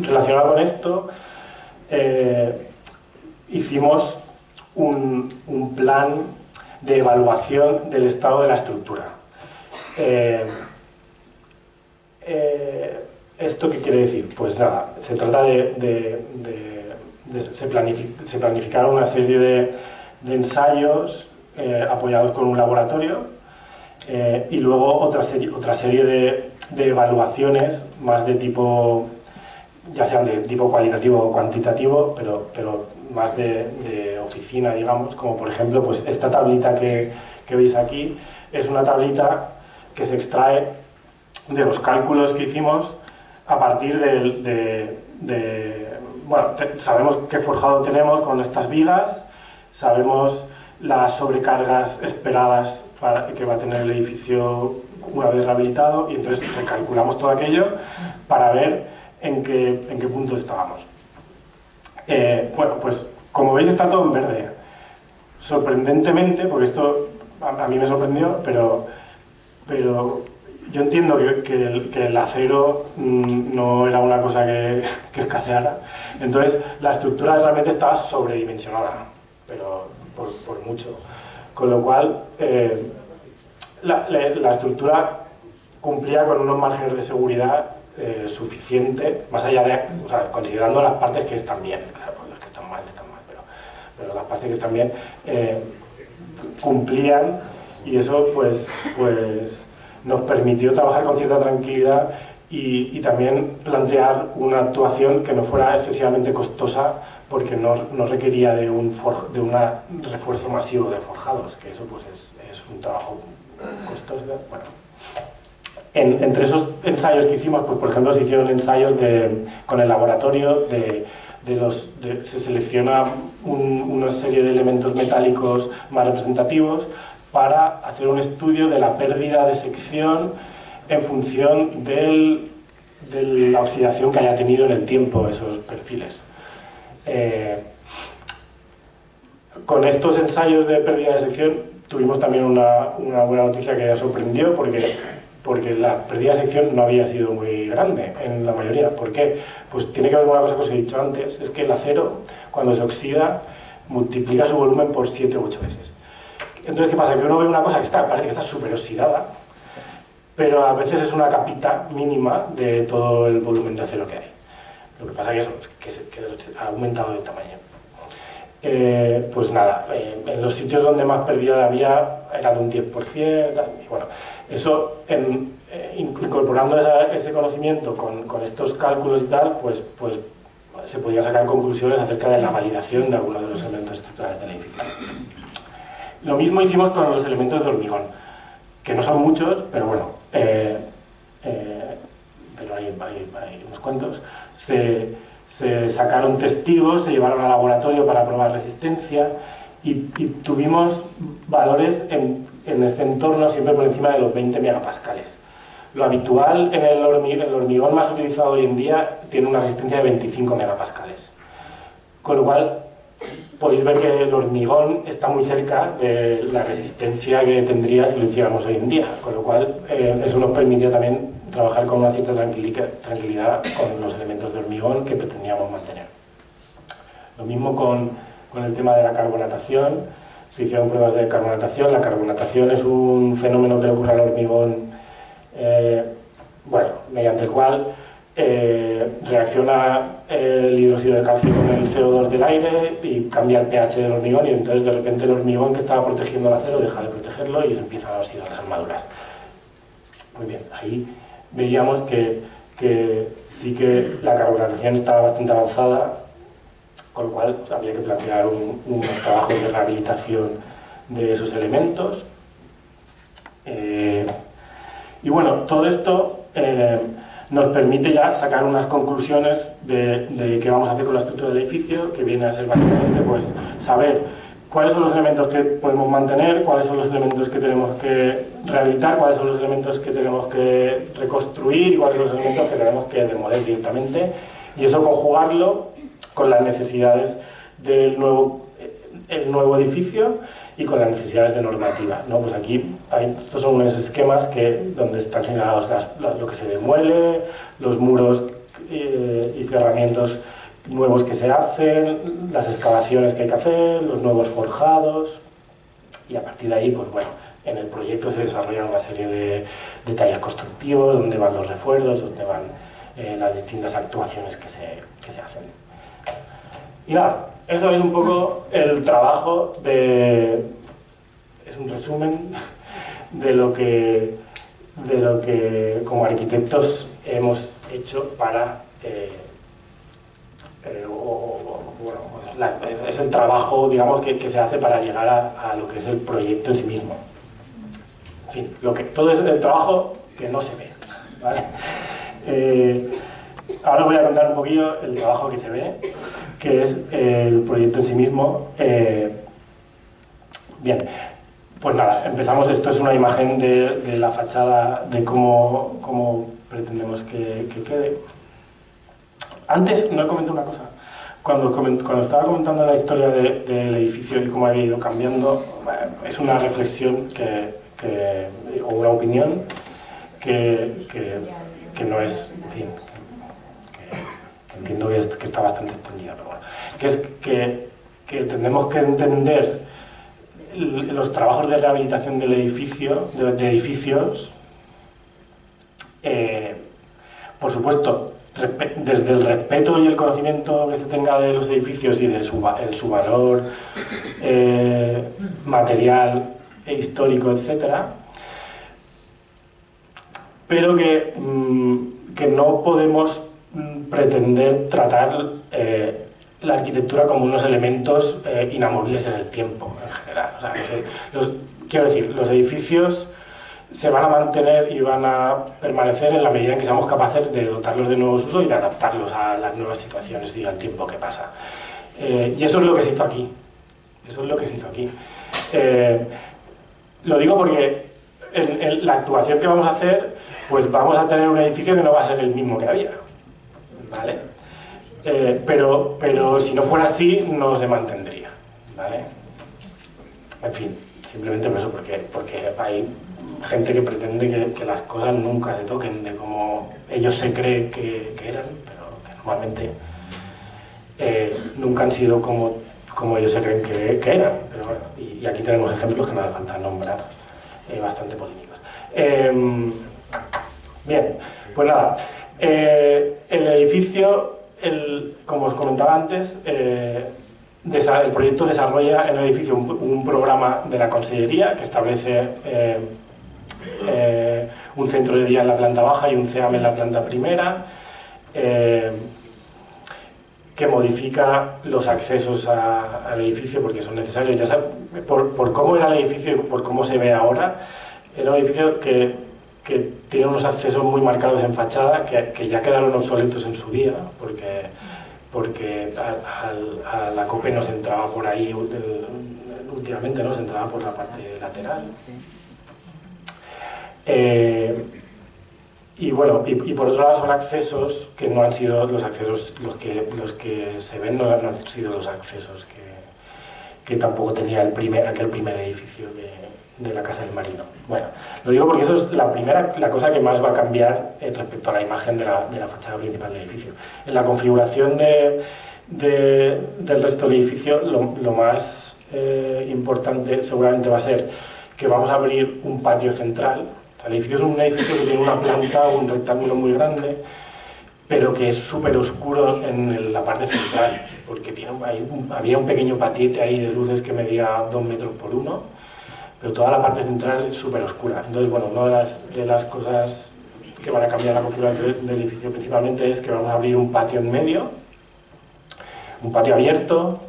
Relacionado con esto, hicimos un plan de evaluación del estado de la estructura. ¿Esto qué quiere decir? Pues nada, se trata se planificaron una serie de ensayos apoyados con un laboratorio y luego otra serie de evaluaciones más de tipo, ya sean de tipo cualitativo o cuantitativo, pero más de oficina, digamos, como por ejemplo pues esta tablita que veis aquí es una tablita que se extrae de los cálculos que hicimos a partir bueno, sabemos qué forjado tenemos con estas vigas, sabemos las sobrecargas esperadas que va a tener el edificio una vez rehabilitado, y entonces recalculamos todo aquello para ver en qué punto estábamos. Bueno, pues como veis está todo en verde. Sorprendentemente, porque esto a mí me sorprendió, pero yo entiendo que el acero no era una cosa que escaseara. Entonces la estructura realmente estaba sobredimensionada, pero por mucho. Con lo cual la estructura cumplía con unos márgenes de seguridad suficiente, más allá de, o sea, considerando las partes que están bien, claro, las que están mal, pero las partes que están bien cumplían, y eso pues nos permitió trabajar con cierta tranquilidad y también plantear una actuación que no fuera excesivamente costosa, porque no requería de un refuerzo masivo de forjados, que eso pues es un trabajo costoso. Bueno, entre esos ensayos que hicimos, pues por ejemplo se hicieron ensayos con el laboratorio se selecciona una serie de elementos metálicos más representativos para hacer un estudio de la pérdida de sección en función de la oxidación que haya tenido en el tiempo esos perfiles. Con estos ensayos de pérdida de sección tuvimos también una buena noticia que sorprendió, porque la pérdida de sección no había sido muy grande en la mayoría. ¿Por qué? Pues tiene que ver con una cosa que os he dicho antes, es que el acero, cuando se oxida, multiplica su volumen por 7 u 8 veces. Entonces, ¿qué pasa? Que uno ve una cosa parece que está súper oxidada, pero a veces es una capita mínima de todo el volumen de acero que hay. Lo que pasa es que ha aumentado de tamaño. Pues nada, en los sitios donde más pérdida había era de un 10%, y bueno, eso, incorporando ese conocimiento con estos cálculos y tal, pues se podían sacar conclusiones acerca de la validación de algunos de los elementos estructurales del edificio. Lo mismo hicimos con los elementos de hormigón, que no son muchos, pero bueno, pero hay unos cuantos. Se sacaron testigos, se llevaron al laboratorio para probar resistencia y tuvimos valores en este entorno siempre por encima de los 20 megapascales. Lo habitual en el hormigón más utilizado hoy en día tiene una resistencia de 25 megapascales. Con lo cual podéis ver que el hormigón está muy cerca de la resistencia que tendría si lo hiciéramos hoy en día, con lo cual eso nos permitió también trabajar con una cierta tranquilidad con los elementos de hormigón que pretendíamos mantener. Lo mismo con el tema de la carbonatación. Se hicieron pruebas de carbonatación. La carbonatación es un fenómeno que le ocurre al hormigón, bueno, mediante el cual reacciona el hidróxido de calcio con el CO2 del aire y cambia el pH del hormigón, y entonces de repente el hormigón que estaba protegiendo el acero deja de protegerlo y se empiezan a oxidar las armaduras. Muy bien, ahí veíamos que sí que la carbonatación estaba bastante avanzada, con lo cual había que plantear unos trabajos de rehabilitación de esos elementos. Y bueno, todo esto nos permite ya sacar unas conclusiones de qué vamos a hacer con la estructura del edificio, que viene a ser básicamente pues saber cuáles son los elementos que podemos mantener, cuáles son los elementos que tenemos que rehabilitar, cuáles son los elementos que tenemos que reconstruir y cuáles son los elementos que tenemos que demoler directamente, y eso conjugarlo con las necesidades del nuevo edificio y con las necesidades de normativa, ¿no? Pues aquí estos son unos esquemas donde están señalados lo que se demuele, los muros y cerramientos nuevos que se hacen, las excavaciones que hay que hacer, los nuevos forjados, y a partir de ahí, pues bueno, en el proyecto se desarrollan una serie de detalles constructivos, donde van los refuerzos, donde van las distintas actuaciones que se hacen. Y nada, eso es un poco el trabajo es un resumen de lo que como arquitectos hemos hecho para es el trabajo, digamos, que se hace para llegar a lo que es el proyecto en sí mismo. En fin, todo es el trabajo que no se ve, ¿vale? Ahora voy a contar un poquillo el trabajo que se ve, que es el proyecto en sí mismo. Bien, pues nada, empezamos. Esto es una imagen de la fachada, de cómo pretendemos que quede. Antes no he comentado una cosa. Cuando estaba comentando la historia del edificio y cómo había ido cambiando, es una reflexión o una opinión que no es, en fin, que entiendo que está bastante extendida, pero bueno, que es que tenemos que entender los trabajos de rehabilitación del edificio, de edificios, por supuesto, desde el respeto y el conocimiento que se tenga de los edificios y de su valor material e histórico, etcétera, pero que no podemos pretender tratar la arquitectura como unos elementos inamovibles en el tiempo, en general. O sea, quiero decir, los edificios se van a mantener y van a permanecer en la medida en que seamos capaces de dotarlos de nuevos usos y de adaptarlos a las nuevas situaciones y al tiempo que pasa. Y eso es lo que se hizo aquí. Eso es lo que se hizo aquí. Lo digo porque en la actuación que vamos a hacer, pues vamos a tener un edificio que no va a ser el mismo que había, ¿vale? Pero si no fuera así, no se mantendría, ¿vale? En fin, simplemente por eso, porque hay gente que pretende que las cosas nunca se toquen de como ellos se creen que eran, pero que normalmente nunca han sido como ellos se creen que eran. Pero bueno, y aquí tenemos ejemplos que no hace falta nombrar, bastante polémicos. Bien, pues nada, el edificio, como os comentaba antes, el proyecto desarrolla en el edificio un programa de la Consellería que establece un centro de día en la planta baja y un CEAM en la planta primera, que modifica los accesos al edificio porque son necesarios. Ya sabes, por cómo era el edificio y por cómo se ve ahora, era un edificio que tiene unos accesos muy marcados en fachada que ya quedaron obsoletos en su día, porque a la COPE no se entraba por ahí últimamente, ¿no? Se entraba por la parte lateral. Y bueno, y por otro lado son accesos que no han sido los accesos, los que se ven no han sido los accesos que tampoco tenía aquel primer edificio de la Casa del Marino. Bueno, lo digo porque eso es la cosa que más va a cambiar respecto a la imagen de la fachada principal del edificio. En la configuración del resto del edificio, lo más importante seguramente va a ser que vamos a abrir un patio central. El edificio es un edificio que tiene una planta, un rectángulo muy grande, pero que es súper oscuro en la parte central, porque había un pequeño patiete ahí de luces que medía 2 metros por 1, pero toda la parte central es súper oscura. Entonces, bueno, una de las cosas que van a cambiar la configuración del edificio principalmente es que vamos a abrir un patio en medio, un patio abierto,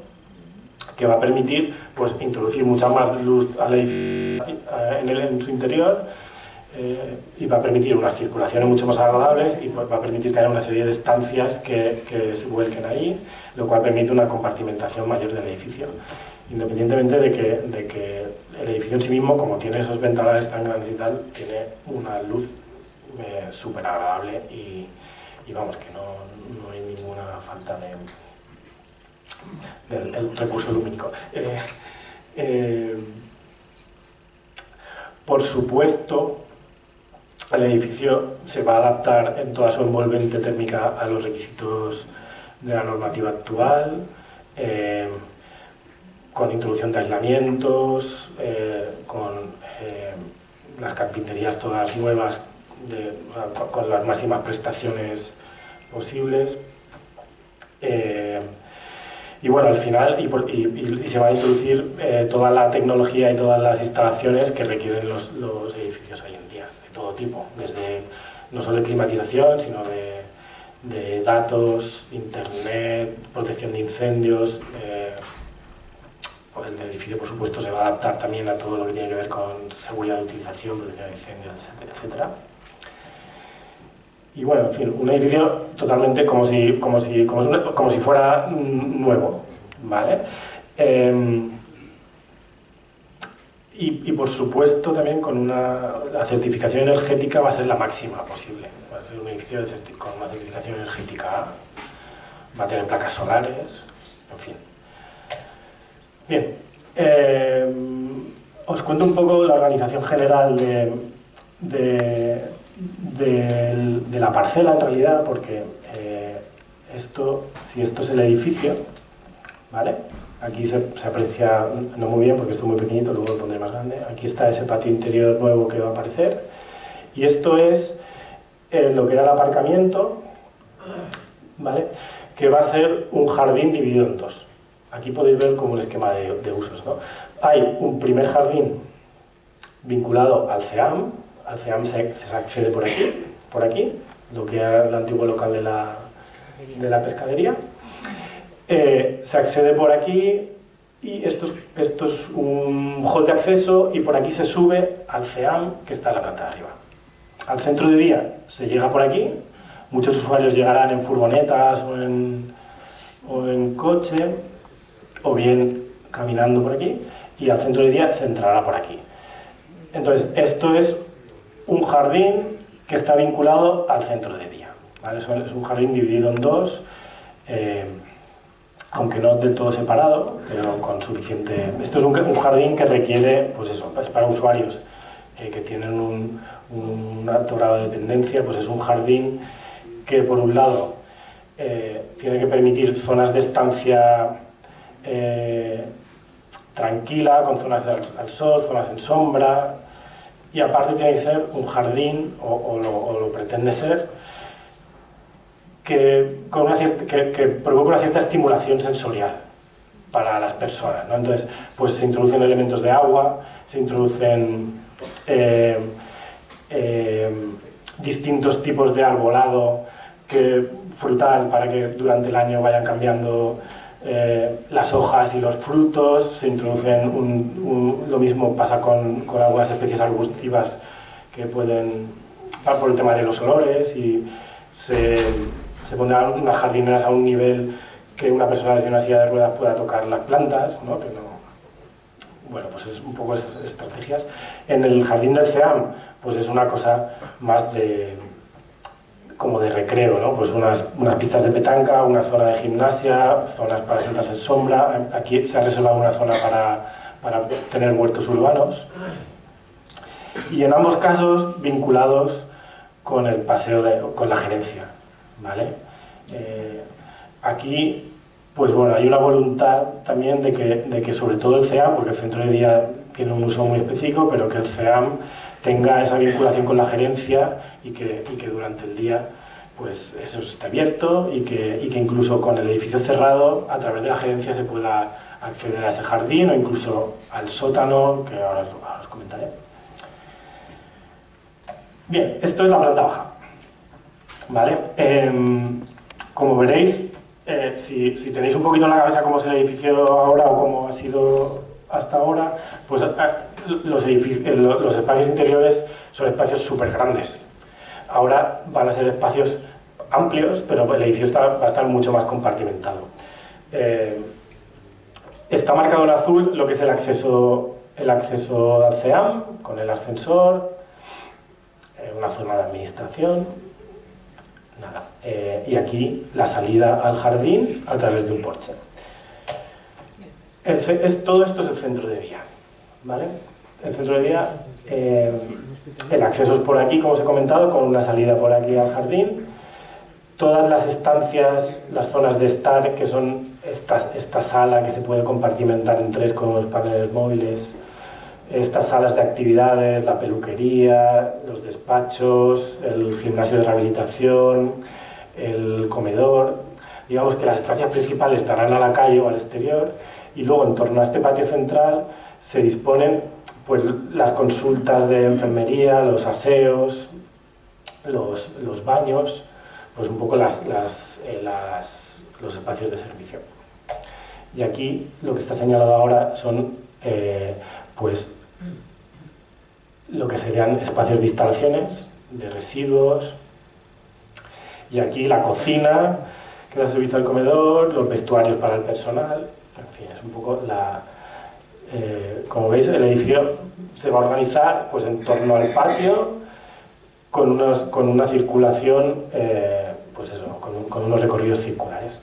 que va a permitir pues, introducir mucha más luz al edificio en su interior, y va a permitir unas circulaciones mucho más agradables y va a permitir que haya una serie de estancias que se vuelquen ahí, lo cual permite una compartimentación mayor del edificio, independientemente de que el edificio en sí mismo, como tiene esos ventanales tan grandes y tal, tiene una luz súper agradable y vamos, que no hay ninguna falta del recurso lumínico. Por supuesto, el edificio se va a adaptar en toda su envolvente térmica a los requisitos de la normativa actual, con introducción de aislamientos, con las carpinterías todas nuevas, con las máximas prestaciones posibles. Y bueno, al final, y se va a introducir toda la tecnología y todas las instalaciones que requieren los edificios hoy en día, de todo tipo, desde no solo de climatización, sino de datos, internet, protección de incendios. El edificio, por supuesto, se va a adaptar también a todo lo que tiene que ver con seguridad de utilización, protección de incendios, etcétera. Y bueno, en fin, un edificio totalmente como si fuera nuevo, ¿vale? Y por supuesto también con la certificación energética va a ser la máxima posible. Va a ser un edificio con una certificación energética A, va a tener placas solares, en fin. Bien, os cuento un poco la organización general de la parcela en realidad, porque si esto es el edificio, ¿vale? Aquí se aprecia no muy bien porque esto es muy pequeñito, luego lo pondré más grande. Aquí está ese patio interior nuevo que va a aparecer, y esto es lo que era el aparcamiento, ¿vale? Que va a ser un jardín dividido en dos. Aquí podéis ver como el esquema de usos, ¿no? Hay un primer jardín vinculado al CEAM. Al CEAM se accede por aquí, lo que era el antiguo local de la pescadería. Se accede por aquí y esto es un hall de acceso, y por aquí se sube al CEAM, que está en la planta de arriba. Al centro de día se llega por aquí. Muchos usuarios llegarán en furgonetas o en coche, o bien caminando por aquí, y al centro de día se entrará por aquí. Entonces, esto es un jardín que está vinculado al centro de día, ¿vale? Es un jardín dividido en dos, aunque no del todo separado, pero con suficiente... Esto es un jardín que requiere, pues eso, es para usuarios que tienen un alto grado de dependencia. Pues es un jardín que, por un lado, tiene que permitir zonas de estancia tranquila, con zonas al sol, zonas en sombra, y aparte tiene que ser un jardín, o lo pretende ser, que provoque una cierta estimulación sensorial para las personas, ¿no? Entonces, pues se introducen elementos de agua, se introducen distintos tipos de arbolado frutal, para que durante el año vayan cambiando las hojas y los frutos. Se introducen lo mismo pasa con algunas especies arbustivas que pueden, por el tema de los olores, y se pondrán unas jardineras a un nivel que una persona desde una silla de ruedas pueda tocar las plantas, ¿no? Bueno, pues es un poco esas estrategias. En el jardín del CEAM, pues es una cosa más como de recreo, ¿no? Pues unas pistas de petanca, una zona de gimnasia, zonas para sentarse en sombra. Aquí se ha reservado una zona para tener huertos urbanos. Y en ambos casos vinculados con el paseo, con la gerencia, ¿vale? Aquí, pues bueno, hay una voluntad también de que sobre todo el CEAM, porque el centro de día tiene un uso muy específico, pero que el CEAM tenga esa vinculación con la gerencia, y que durante el día pues eso esté abierto, y que incluso con el edificio cerrado, a través de la gerencia se pueda acceder a ese jardín, o incluso al sótano, que ahora os comentaré. Bien, esto es la planta baja, ¿vale? Como veréis, si tenéis un poquito en la cabeza cómo es el edificio ahora, o cómo ha sido hasta ahora, pues los espacios interiores son espacios súper grandes. Ahora van a ser espacios amplios, pero el edificio va a estar mucho más compartimentado. Está marcado en azul lo que es el acceso al CEAM, con el ascensor, una zona de administración, nada. Y aquí la salida al jardín a través de un porche. Todo esto es el centro de día, ¿vale? El centro de día, el acceso es por aquí, como os he comentado, con una salida por aquí al jardín. Todas las estancias, las zonas de estar, que son esta sala que se puede compartimentar en tres con los paneles móviles, estas salas de actividades, la peluquería, los despachos, el gimnasio de rehabilitación, el comedor. Digamos que las estancias principales darán a la calle o al exterior, y luego en torno a este patio central se disponen pues, las consultas de enfermería, los aseos, los baños, pues un poco los espacios de servicio. Y aquí lo que está señalado ahora son pues lo que serían espacios de instalaciones, de residuos, y aquí la cocina, que da servicio al comedor, los vestuarios para el personal, en fin, es un poco la... como veis, el edificio se va a organizar pues, en torno al patio, con una circulación, pues eso, con unos recorridos circulares.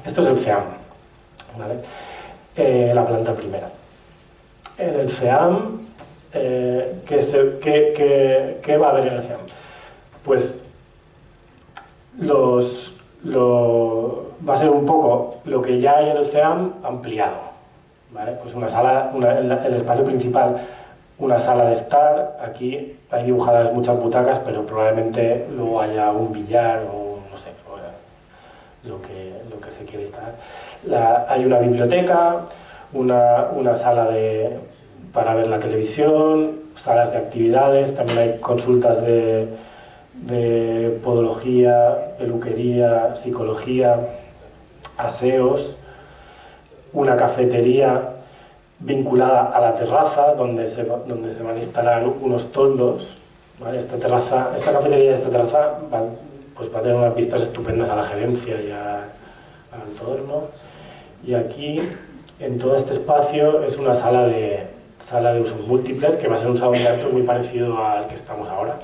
Esto es el CEAM, ¿vale? La planta primera. En el CEAM, ¿qué va a haber en el CEAM? Pues va a ser un poco lo que ya hay en el CEAM ampliado, ¿vale? Pues una sala, el espacio principal, una sala de estar. Aquí hay dibujadas muchas butacas, pero probablemente luego haya un billar o no sé, lo que se quiere instalar. Hay una biblioteca, una sala para ver la televisión, salas de actividades, también hay consultas de podología, peluquería, psicología, aseos, una cafetería vinculada a la terraza donde se van a instalar unos toldos, ¿vale? Esta cafetería y esta terraza va a tener unas vistas estupendas a la gerencia y al entorno. Y aquí, en todo este espacio, es una sala de usos múltiples, que va a ser un salón de actos muy parecido al que estamos ahora.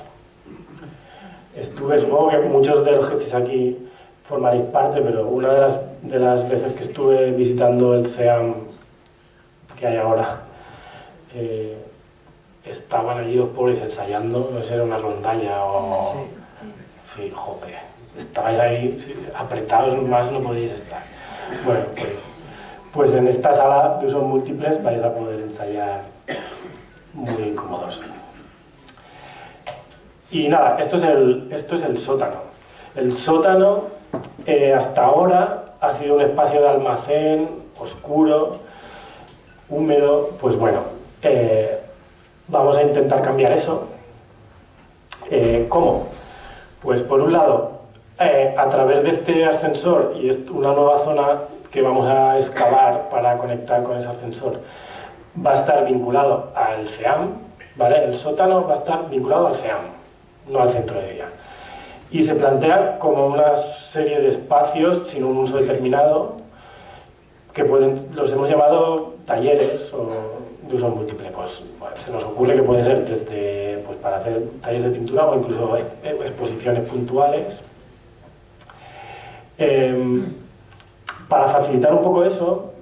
Supongo que muchos de los que estáis aquí formaréis parte, pero una de las veces que estuve visitando el CEAM que hay ahora, estaban allí los pobres ensayando, no sé si era una rondalla o... Sí, joder, estabais ahí apretados, más no podéis estar. Bueno, pues en esta sala de usos múltiples vais a poder ensayar muy cómodos. Y nada, esto es el sótano. El sótano hasta ahora ha sido un espacio de almacén oscuro, húmedo. Pues bueno, vamos a intentar cambiar eso. ¿Cómo? Pues por un lado, a través de este ascensor y una nueva zona que vamos a excavar para conectar con ese ascensor, va a estar vinculado al CEAM, ¿vale? El sótano va a estar vinculado al CEAM, no al centro de día. Y se plantea como una serie de espacios sin un uso determinado, que los hemos llamado talleres o de uso múltiple. Pues bueno, se nos ocurre que puede ser desde pues, para hacer talleres de pintura o incluso exposiciones puntuales. Para facilitar un poco eso,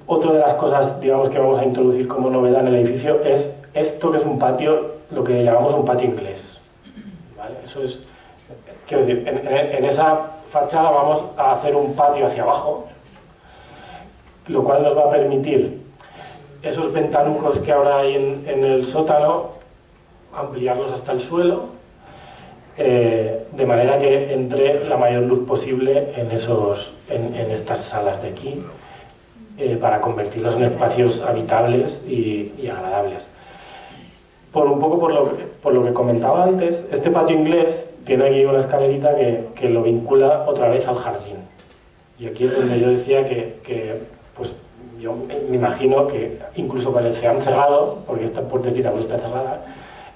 otra de las cosas, digamos, que vamos a introducir como novedad en el edificio es esto, que es un patio, lo que llamamos un patio inglés, ¿vale? Eso es, quiero decir, en esa fachada vamos a hacer un patio hacia abajo, lo cual nos va a permitir esos ventanucos que ahora hay en el sótano, ampliarlos hasta el suelo, de manera que entre la mayor luz posible en estas salas de aquí, para convertirlos en espacios habitables y agradables. Por lo que comentaba antes, este patio inglés tiene aquí una escalerita que lo vincula otra vez al jardín. Y aquí es donde yo decía que pues yo me imagino que incluso con el CEAM cerrado, porque esta puertecita pues está cerrada,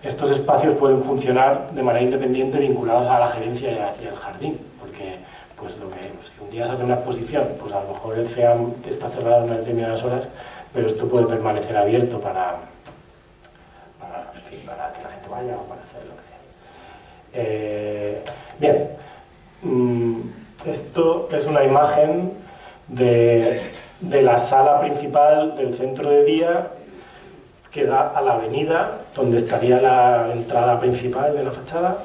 estos espacios pueden funcionar de manera independiente vinculados a la gerencia y al jardín, porque pues si un día se hace una exposición, pues a lo mejor el CEAM está cerrado en unas determinadas horas, pero esto puede permanecer abierto para que la gente vaya o para hacer lo que sea. Bien, esto es una imagen de la sala principal del centro de día, que da a la avenida, donde estaría la entrada principal de la fachada.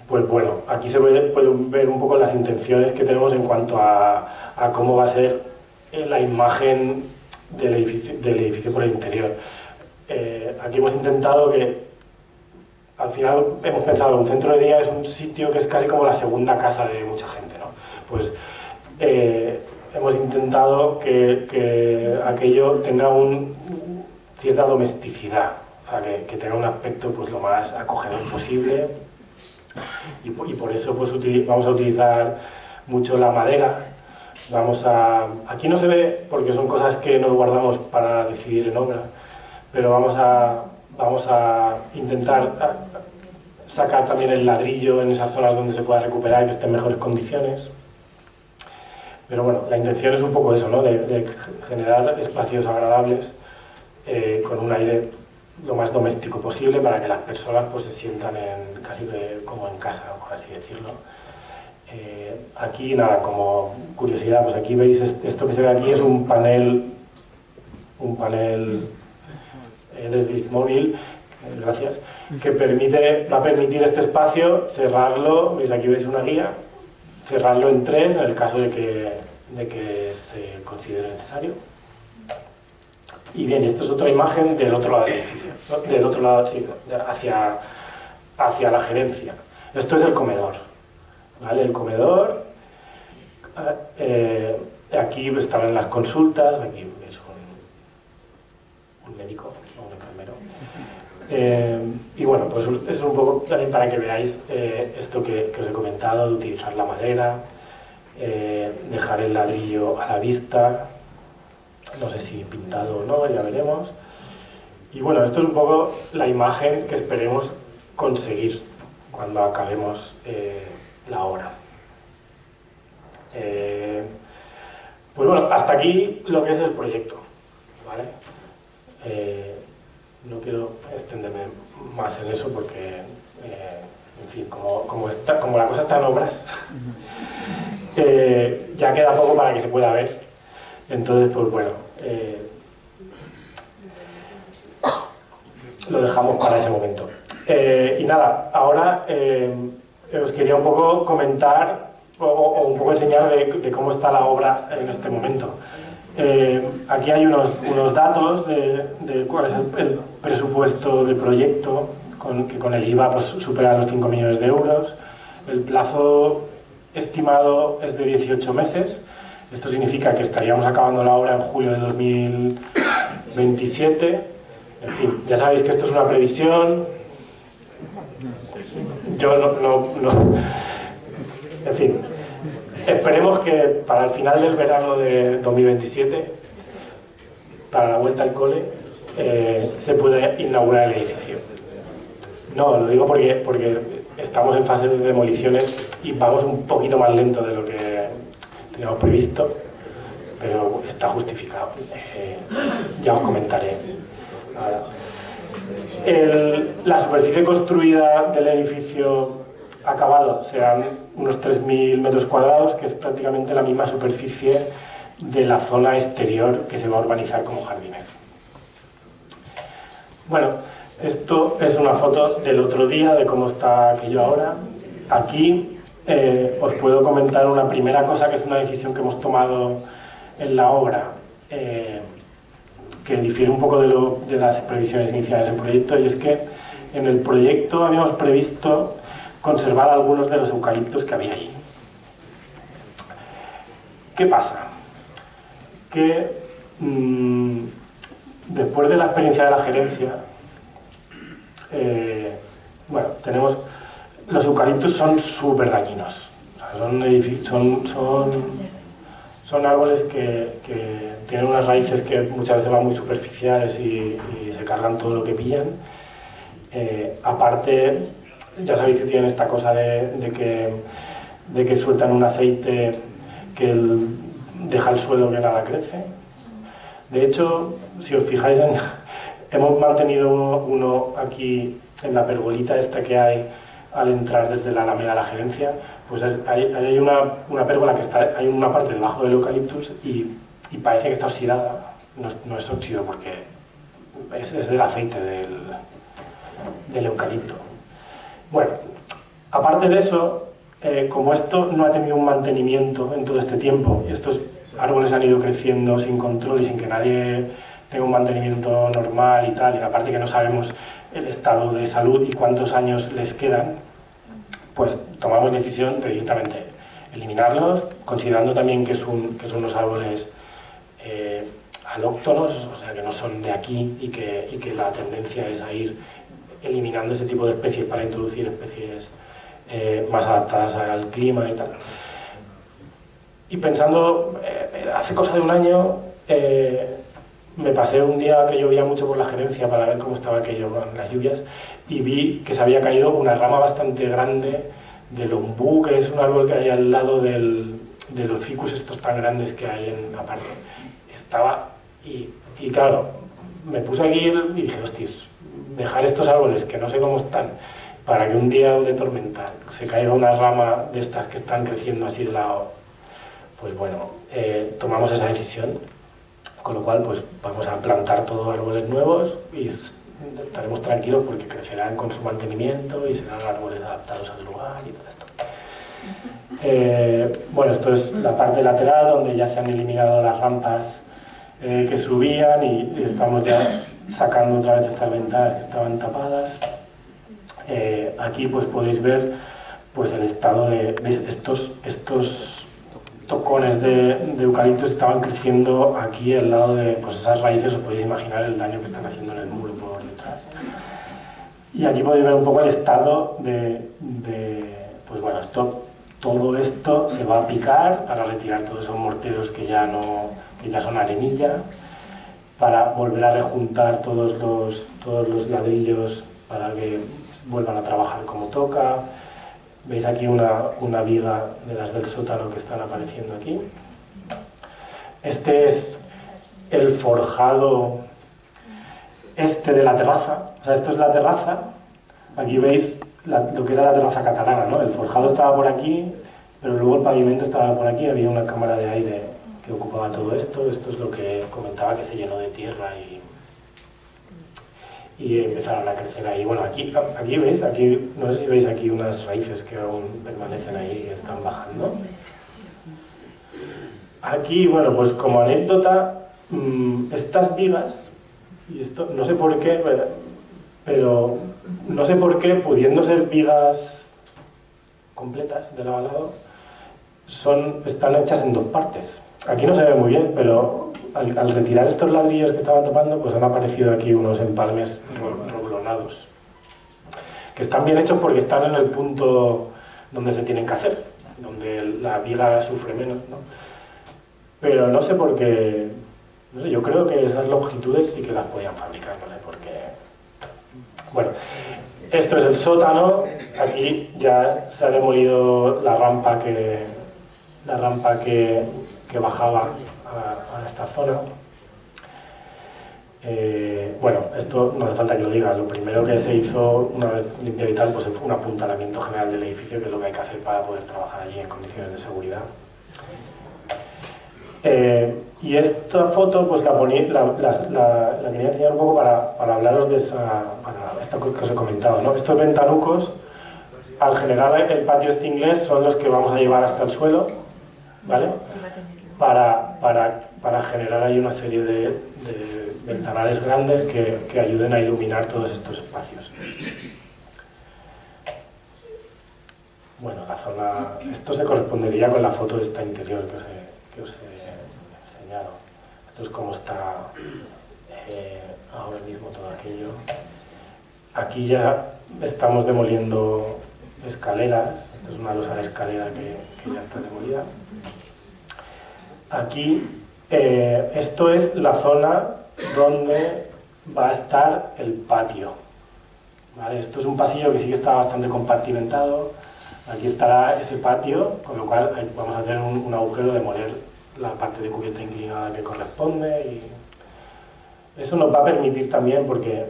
Pues bueno, aquí se pueden ver un poco las intenciones que tenemos en cuanto a cómo va a ser la imagen del edificio por el interior. Aquí hemos intentado que al final hemos pensado, un centro de día es un sitio que es casi como la segunda casa de mucha gente, ¿no? Pues hemos intentado que aquello tenga cierta domesticidad, o sea, que tenga un aspecto pues, lo más acogedor posible, y por eso pues, vamos a utilizar mucho la madera. Aquí no se ve porque son cosas que nos guardamos para decidir en obra, pero vamos a intentar sacar también el ladrillo en esas zonas donde se pueda recuperar y que esté en mejores condiciones. Pero bueno, la intención es un poco eso, ¿no? De generar espacios agradables con un aire lo más doméstico posible para que las personas pues, se sientan casi como en casa, por así decirlo. Aquí, nada, como curiosidad, pues aquí veis esto que se ve aquí es un panel desde móvil, gracias, que va a permitir este espacio cerrarlo, veis aquí veis una guía, cerrarlo en 3 en el caso de que se considere necesario. Y bien, esto es otra imagen del otro lado del edificio, ¿no? Del otro lado, sí, hacia la gerencia. Esto es el comedor, ¿vale? El comedor, aquí estaban las consultas, aquí es un médico o un enfermero. Y bueno, pues es un poco también para que veáis esto que os he comentado, de utilizar la madera, dejar el ladrillo a la vista, no sé si pintado o no, ya veremos. Y bueno, esto es un poco la imagen que esperemos conseguir cuando acabemos la obra. Pues bueno, hasta aquí lo que es el proyecto, ¿vale? No quiero extenderme más en eso porque, en fin, como la cosa está en obras, ya queda poco para que se pueda ver. Entonces, pues bueno, lo dejamos para ese momento. Y nada, ahora os quería un poco comentar o un poco enseñar de cómo está la obra en este momento. Aquí hay unos datos de cuál es el presupuesto de proyecto, que con el IVA pues, supera los 5 millones de euros. El plazo estimado es de 18 meses. Esto significa que estaríamos acabando la obra en julio de 2027. En fin, ya sabéis que esto es una previsión. Yo no. En fin, esperemos que para el final del verano de 2027, para la vuelta al cole, se pueda inaugurar el edificio. No, lo digo porque estamos en fase de demoliciones y vamos un poquito más lento de lo que teníamos previsto, pero está justificado. Ya os comentaré. La superficie construida del edificio acabado serán unos 3.000 metros cuadrados, que es prácticamente la misma superficie de la zona exterior que se va a urbanizar como jardines. Bueno, esto es una foto del otro día de cómo está aquello ahora. Aquí os puedo comentar una primera cosa que es una decisión que hemos tomado en la obra, que difiere un poco de las previsiones iniciales del proyecto, y es que en el proyecto habíamos previsto conservar algunos de los eucaliptos que había allí. ¿Qué pasa? Que después de la experiencia de la gerencia, bueno, los eucaliptos son súper dañinos. O sea, son árboles que tienen unas raíces que muchas veces van muy superficiales y se cargan todo lo que pillan. Aparte, ya sabéis que tienen esta cosa de que sueltan un aceite que deja el suelo que nada crece. De hecho, si os fijáis, hemos mantenido uno aquí en la pergolita esta que hay al entrar desde la Alameda a la gerencia. Pues hay una pérgola que hay una parte debajo del eucaliptus y parece que está oxidada. No es óxido porque es del aceite del eucalipto. Bueno, aparte de eso, como esto no ha tenido un mantenimiento en todo este tiempo, y estos árboles han ido creciendo sin control y sin que nadie tenga un mantenimiento normal y tal, y aparte que no sabemos el estado de salud y cuántos años les quedan, pues tomamos decisión de directamente eliminarlos, considerando también que son unos árboles alóctonos, o sea que no son de aquí y que la tendencia es a ir eliminando ese tipo de especies para introducir especies más adaptadas al clima y tal. Y pensando, hace cosa de un año, me pasé un día que llovía mucho por la gerencia para ver cómo estaba aquello con las lluvias y vi que se había caído una rama bastante grande del ombú, que es un árbol que hay al lado de los ficus estos tan grandes que hay en la parte. Estaba, y claro, me puse aquí y dije, hostis, dejar estos árboles que no sé cómo están para que un día de tormenta se caiga una rama de estas que están creciendo así de lado, pues bueno, tomamos esa decisión, con lo cual pues vamos a plantar todos árboles nuevos y estaremos tranquilos porque crecerán con su mantenimiento y serán árboles adaptados al lugar y todo esto. Bueno, esto es la parte lateral donde ya se han eliminado las rampas que subían y estamos ya sacando otra vez estas ventanas que estaban tapadas. Aquí pues podéis ver pues el estado de, ¿veis? Estos tocones de eucaliptos estaban creciendo aquí al lado de pues esas raíces. Os podéis imaginar el daño que están haciendo en el muro por detrás. Y aquí podéis ver un poco el estado pues bueno, todo esto se va a picar para retirar todos esos morteros que ya son arenilla, para volver a rejuntar todos los ladrillos para que vuelvan a trabajar como toca. Veis aquí una viga de las del sótano que están apareciendo aquí. Este es el forjado de la terraza. O sea, esto es la terraza. Aquí veis lo que era la terraza catalana, ¿no? El forjado estaba por aquí, pero luego el pavimento estaba por aquí. Había una cámara de aire que ocupaba todo esto. Esto es lo que comentaba, que se llenó de tierra y empezaron a crecer ahí. Bueno, aquí veis, no sé si veis aquí unas raíces que aún permanecen ahí y están bajando. Aquí, bueno, pues como anécdota, estas vigas, y esto no sé por qué, pero no sé por qué, pudiendo ser vigas completas de lado a lado, están hechas en dos partes. Aquí no se ve muy bien, pero al retirar estos ladrillos que estaban tapando, pues han aparecido aquí unos empalmes roblonados, que están bien hechos porque están en el punto donde se tienen que hacer, donde la viga sufre menos, ¿no? Pero no sé por qué, no sé, yo creo que esas longitudes sí que las podían fabricar, no sé por qué. Bueno, esto es el sótano. Aquí ya se ha demolido la rampa que bajaba a esta zona. Bueno, esto no hace falta que lo diga. Lo primero que se hizo una vez limpiado y tal, pues fue un apuntalamiento general del edificio, que es lo que hay que hacer para poder trabajar allí en condiciones de seguridad. Y esta foto pues la quería enseñar un poco para hablaros de esto que os he comentado, ¿no? Estos ventanucos, al generar el patio este inglés, son los que vamos a llevar hasta el suelo, ¿vale? Para generar ahí una serie de ventanales grandes que ayuden a iluminar todos estos espacios. Bueno, la zona... Esto se correspondería con la foto esta interior que os he enseñado. Esto es como está ahora mismo todo aquello. Aquí ya estamos demoliendo escaleras. Esta es una losa de escalera que ya está demolida. Aquí, esto es la zona donde va a estar el patio, ¿vale? Esto es un pasillo que sí que está bastante compartimentado. Aquí estará ese patio, con lo cual vamos a hacer un agujero, demoler la parte de cubierta inclinada que corresponde. Y eso nos va a permitir también, porque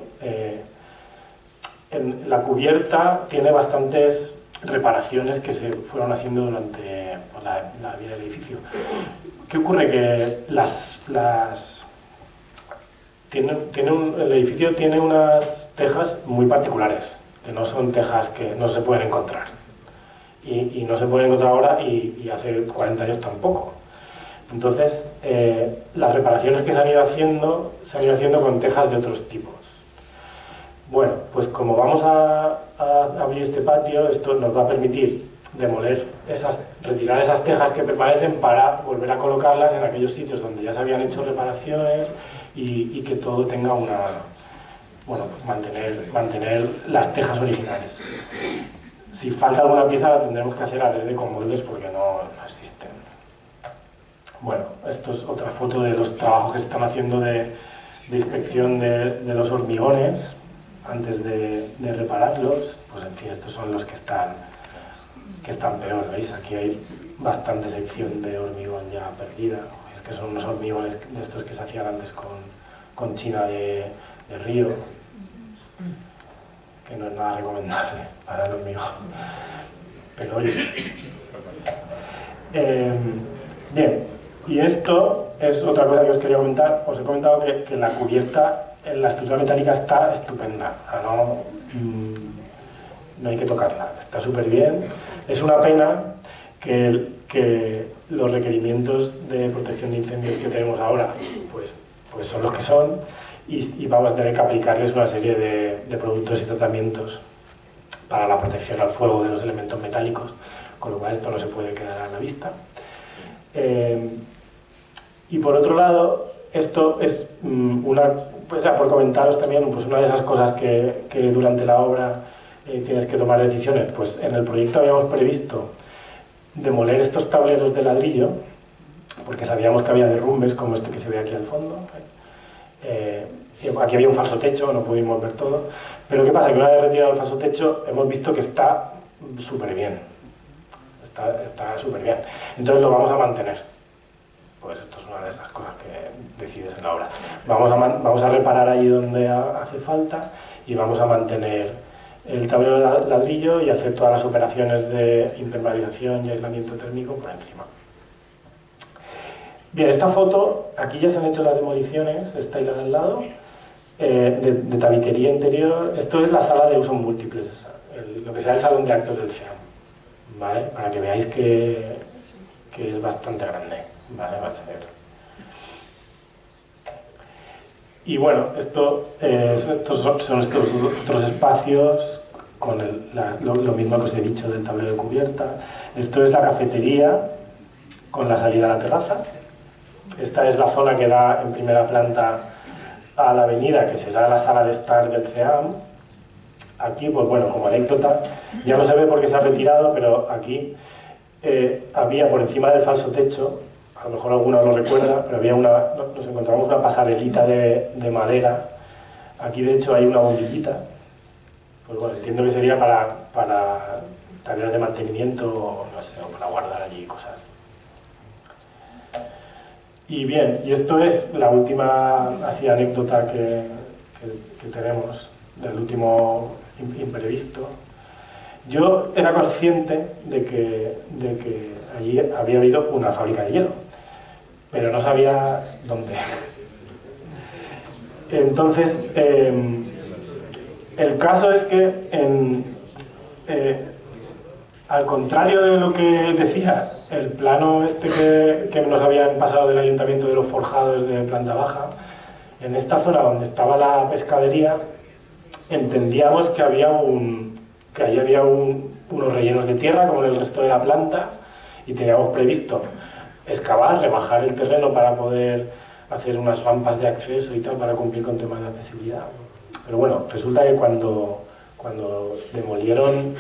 en la cubierta tiene bastantes reparaciones que se fueron haciendo durante la vida del edificio. ¿Qué ocurre? Que el edificio tiene unas tejas muy particulares, que no son tejas que no se pueden encontrar. Y no se pueden encontrar ahora y hace 40 años tampoco. Entonces, las reparaciones que se han ido haciendo con tejas de otros tipos. Bueno, pues como vamos a abrir este patio, esto nos va a permitir demoler retirar esas tejas que permanecen para volver a colocarlas en aquellos sitios donde ya se habían hecho reparaciones y que todo tenga bueno, pues mantener las tejas originales. Si falta alguna pieza la tendremos que hacer adrede con moldes porque no existen. Bueno, esto es otra foto de los trabajos que se están haciendo de inspección de los hormigones antes de repararlos. Pues en fin, estos son los que están peor, ¿veis? Aquí hay bastante sección de hormigón ya perdida. Es que son unos hormigones de estos que se hacían antes con china de río, que no es nada recomendable para el hormigón. Pero oye. Bien, y esto es otra cosa que os quería comentar. Os he comentado que la cubierta en la estructura metálica está estupenda. No hay que tocarla, está súper bien. Es una pena que los requerimientos de protección de incendios que tenemos ahora pues son los que son y vamos a tener que aplicarles una serie de productos y tratamientos para la protección al fuego de los elementos metálicos, con lo cual esto no se puede quedar a la vista. Y por otro lado, esto es por comentaros también pues una de esas cosas que durante la obra tienes que tomar decisiones. Pues en el proyecto habíamos previsto demoler estos tableros de ladrillo, porque sabíamos que había derrumbes como este que se ve aquí al fondo. Aquí había un falso techo, no pudimos ver todo, pero ¿qué pasa? Que una vez retirado el falso techo hemos visto que está súper bien, está súper bien, entonces lo vamos a mantener. Pues esto es una de esas cosas que decides en la obra. Vamos a reparar allí donde hace falta y vamos a mantener el tablero de ladrillo y hacer todas las operaciones de impermeabilización y aislamiento térmico por encima. Bien, esta foto, aquí ya se han hecho las demoliciones, esta y la de al lado, de tabiquería interior. Esto es la sala de usos múltiples, lo que sea el salón de actos del CEAM, ¿vale? Para que veáis que es bastante grande, ¿vale? Va a ser. Y bueno, estos son estos otros espacios con lo mismo que os he dicho del tablero de cubierta. Esto es la cafetería con la salida a la terraza. Esta es la zona que da en primera planta a la avenida, que será la sala de estar del CEAM. Aquí, pues bueno, como anécdota, ya no se ve porque se ha retirado, pero aquí había por encima del falso techo, a lo mejor alguno lo recuerda, pero nos encontramos una pasarelita de madera. Aquí de hecho hay una bombillita, pues bueno, entiendo que sería para tareas de mantenimiento, o no sé, o para guardar allí cosas. Y bien, y esto es la última así anécdota que tenemos del último imprevisto. Yo era consciente de que allí había habido una fábrica de hielo, pero no sabía dónde. Entonces, el caso es que al contrario de lo que decía el plano este que nos habían pasado del ayuntamiento de los forjados de planta baja, en esta zona donde estaba la pescadería entendíamos que allí había unos rellenos de tierra como en el resto de la planta y teníamos previsto excavar, rebajar el terreno para poder hacer unas rampas de acceso y tal para cumplir con temas de accesibilidad. Pero bueno, resulta que cuando demolieron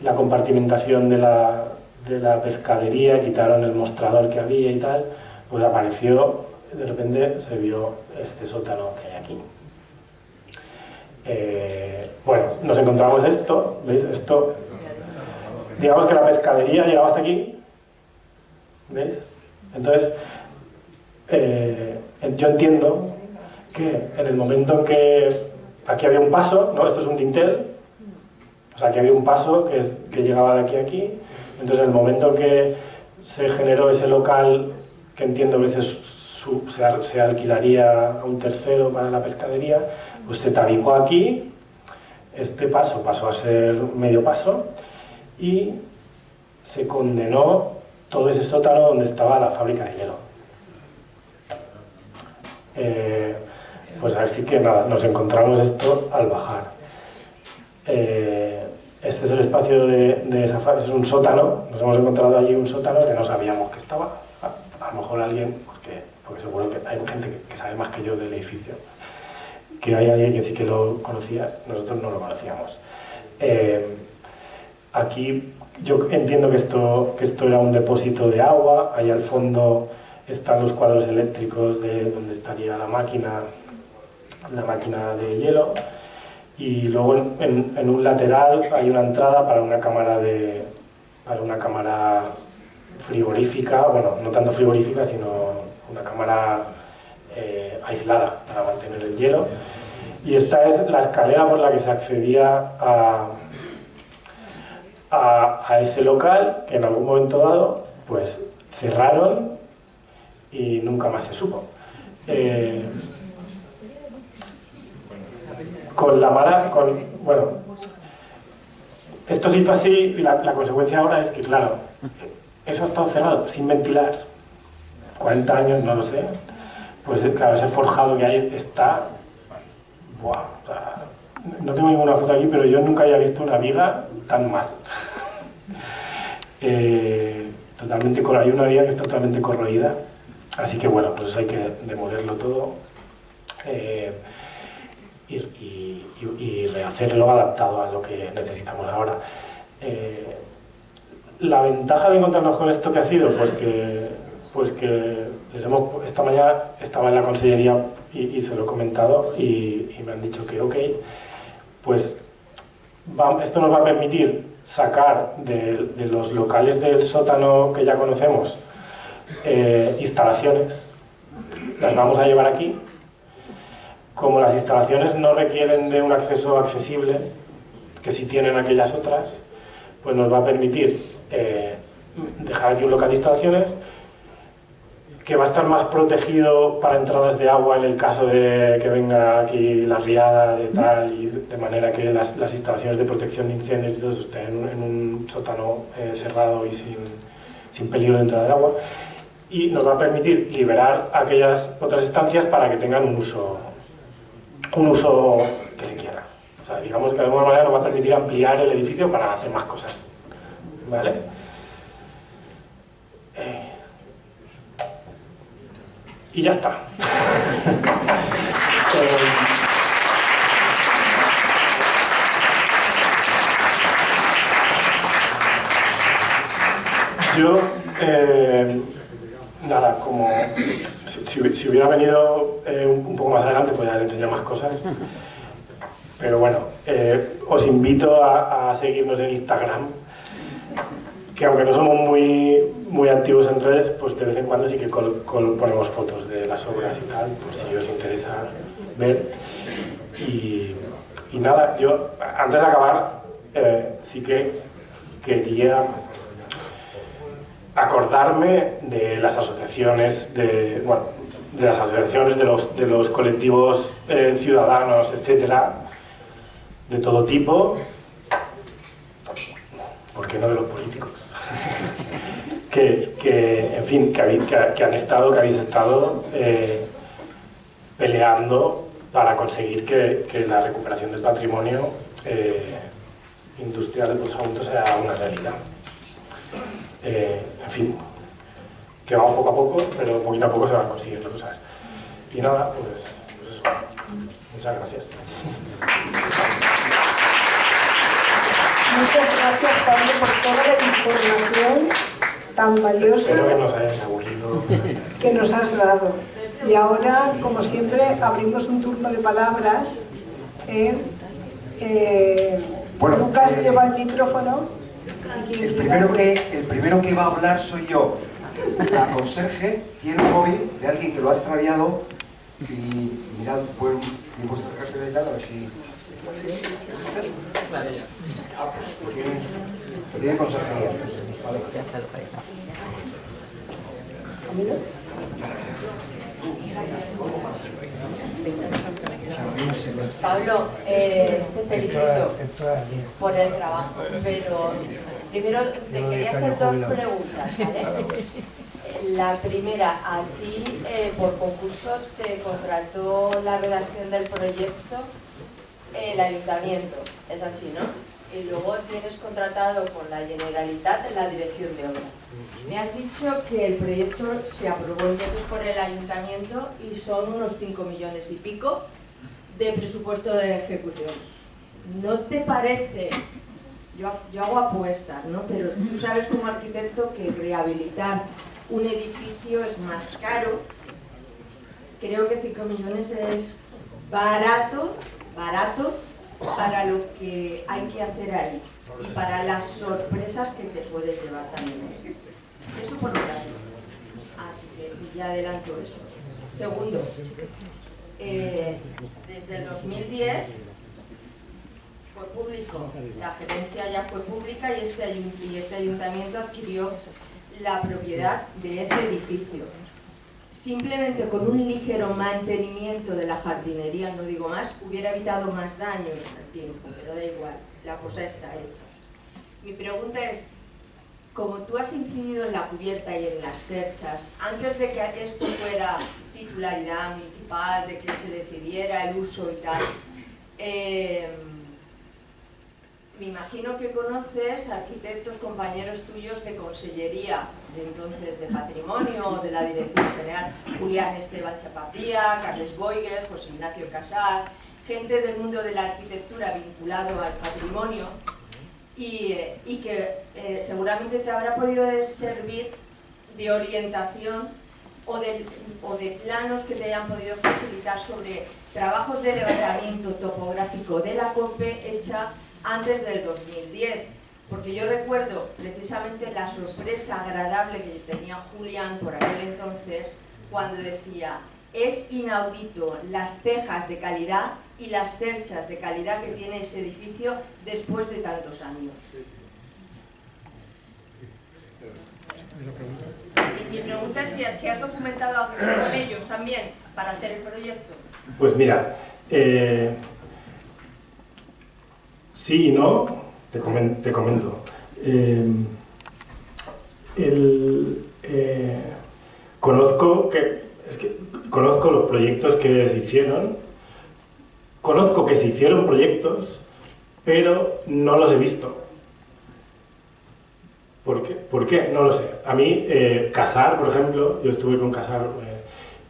la compartimentación de la pescadería, quitaron el mostrador que había y tal, pues apareció, de repente se vio este sótano que hay aquí. Bueno, nos encontramos esto, ¿veis? Esto, digamos que la pescadería llegaba hasta aquí, ¿veis? Entonces, yo entiendo que en el momento en que aquí había un paso, ¿no? Esto es un dintel, o sea, que había un paso que llegaba de aquí a aquí. Entonces, en el momento que se generó ese local, que entiendo que se alquilaría a un tercero para la pescadería, pues se tabicó aquí, este paso pasó a ser medio paso y se condenó todo ese sótano donde estaba la fábrica de hielo. Pues así que nada, nos encontramos esto al bajar. Este es el espacio de Safari, es un sótano, nos hemos encontrado allí un sótano que no sabíamos que estaba. A lo mejor alguien, porque seguro que hay gente que sabe más que yo del edificio, que hay alguien que sí que lo conocía, nosotros no lo conocíamos. Aquí yo entiendo que esto era un depósito de agua, ahí al fondo están los cuadros eléctricos de donde estaría la máquina de hielo, y luego en un lateral hay una entrada para una cámara frigorífica, bueno, no tanto frigorífica, sino una cámara aislada para mantener el hielo. Y esta es la escalera por la que se accedía a ese local, que en algún momento dado pues cerraron y nunca más se supo. Bueno, esto se hizo así y la consecuencia ahora es que, claro, eso ha estado cerrado, sin ventilar, 40 años, no lo sé, pues claro, ese forjado que hay está... Buah, o sea, no tengo ninguna foto aquí, pero yo nunca había visto una viga tan mal. Hay una viga que está totalmente corroída, así que bueno, pues hay que demolerlo todo y rehacerlo adaptado a lo que necesitamos ahora. La ventaja de encontrarnos con esto que ha sido, pues que esta mañana estaba en la consellería y se lo he comentado y me han dicho que ok, pues esto nos va a permitir sacar de los locales del sótano que ya conocemos instalaciones, las vamos a llevar aquí. Como las instalaciones no requieren de un acceso accesible, que sí tienen aquellas otras, pues nos va a permitir dejar aquí un local de instalaciones que va a estar más protegido para entradas de agua en el caso de que venga aquí la riada de tal, y de manera que las instalaciones de protección de incendios y todo eso estén en un sótano cerrado y sin peligro de entrada de agua, y nos va a permitir liberar aquellas otras estancias para que tengan un uso que se quiera. O sea, digamos que de alguna manera nos va a permitir ampliar el edificio para hacer más cosas, ¿vale? Y ya está. Yo, nada, como si hubiera venido un poco más adelante, pues ya le enseño más cosas. Pero bueno, os invito a seguirnos en Instagram, que aunque no somos muy activos en redes, pues de vez en cuando sí que ponemos fotos de las obras y tal, por si os interesa ver. Y nada, yo antes de acabar sí que quería acordarme de las asociaciones, de los colectivos ciudadanos, etcétera, de todo tipo, ¿por qué no de los políticos? En fin, que habéis estado peleando para conseguir que la recuperación del patrimonio industrial de Pulsamunto sea una realidad. En fin, que vamos poco a poco, pero poquito a poco se van consiguiendo cosas. Y nada, pues eso. Muchas gracias. Muchas gracias, Pablo, por toda la información tan valiosa. Espero que nos hayas aburrido. Que nos has dado. Y ahora, como siempre, abrimos un turno de palabras. Bueno, Lucas lleva el micrófono. El primero que va a hablar soy yo. La conserje tiene un móvil de alguien que lo ha extraviado y mirad, pues, en vuestra cartera y tal, a ver si... Ah, pues tiene conserjería. Vale. Pablo, te felicito por el trabajo, pero primero te quería hacer dos preguntas, ¿vale? La primera, a ti por concurso te contrató la redacción del proyecto el ayuntamiento, es así, ¿no? Y luego tienes contratado con la Generalitat en la dirección de obra. Me has dicho que el proyecto se aprobó entonces por el ayuntamiento y son unos 5 millones y pico de presupuesto de ejecución. ¿No te parece, yo hago apuestas, ¿no? Pero tú sabes como arquitecto que rehabilitar un edificio es más caro? Creo que 5 millones es barato para lo que hay que hacer ahí y para las sorpresas que te puedes llevar también. Eso por lo tanto. Así que ya adelanto eso. Segundo, desde el 2010 fue público, la gerencia ya fue pública y este ayuntamiento adquirió la propiedad de ese edificio. Simplemente con un ligero mantenimiento de la jardinería, no digo más, hubiera evitado más daños al tiempo, pero da igual, la cosa está hecha. Mi pregunta es, como tú has incidido en la cubierta y en las cerchas, antes de que esto fuera titularidad municipal, de que se decidiera el uso y tal, me imagino que conoces arquitectos, compañeros tuyos de consellería, de entonces de patrimonio, de la dirección general, Julián Esteban Chapapía, Carles Boiguer, José Ignacio Casar, gente del mundo de la arquitectura vinculado al patrimonio y que seguramente te habrá podido servir de orientación o de planos que te hayan podido facilitar sobre trabajos de levantamiento topográfico de la COPE hecha antes del 2010, porque yo recuerdo precisamente la sorpresa agradable que tenía Julián por aquel entonces cuando decía: es inaudito las tejas de calidad y las cerchas de calidad que tiene ese edificio después de tantos años. Mi pregunta es si has documentado con ellos también para hacer el proyecto. Pues mira, sí y no, te comento. Conozco los proyectos que se hicieron, conozco que se hicieron proyectos, pero no los he visto. ¿Por qué? ¿Por qué? No lo sé. A mí, Casar, por ejemplo, yo estuve con Casar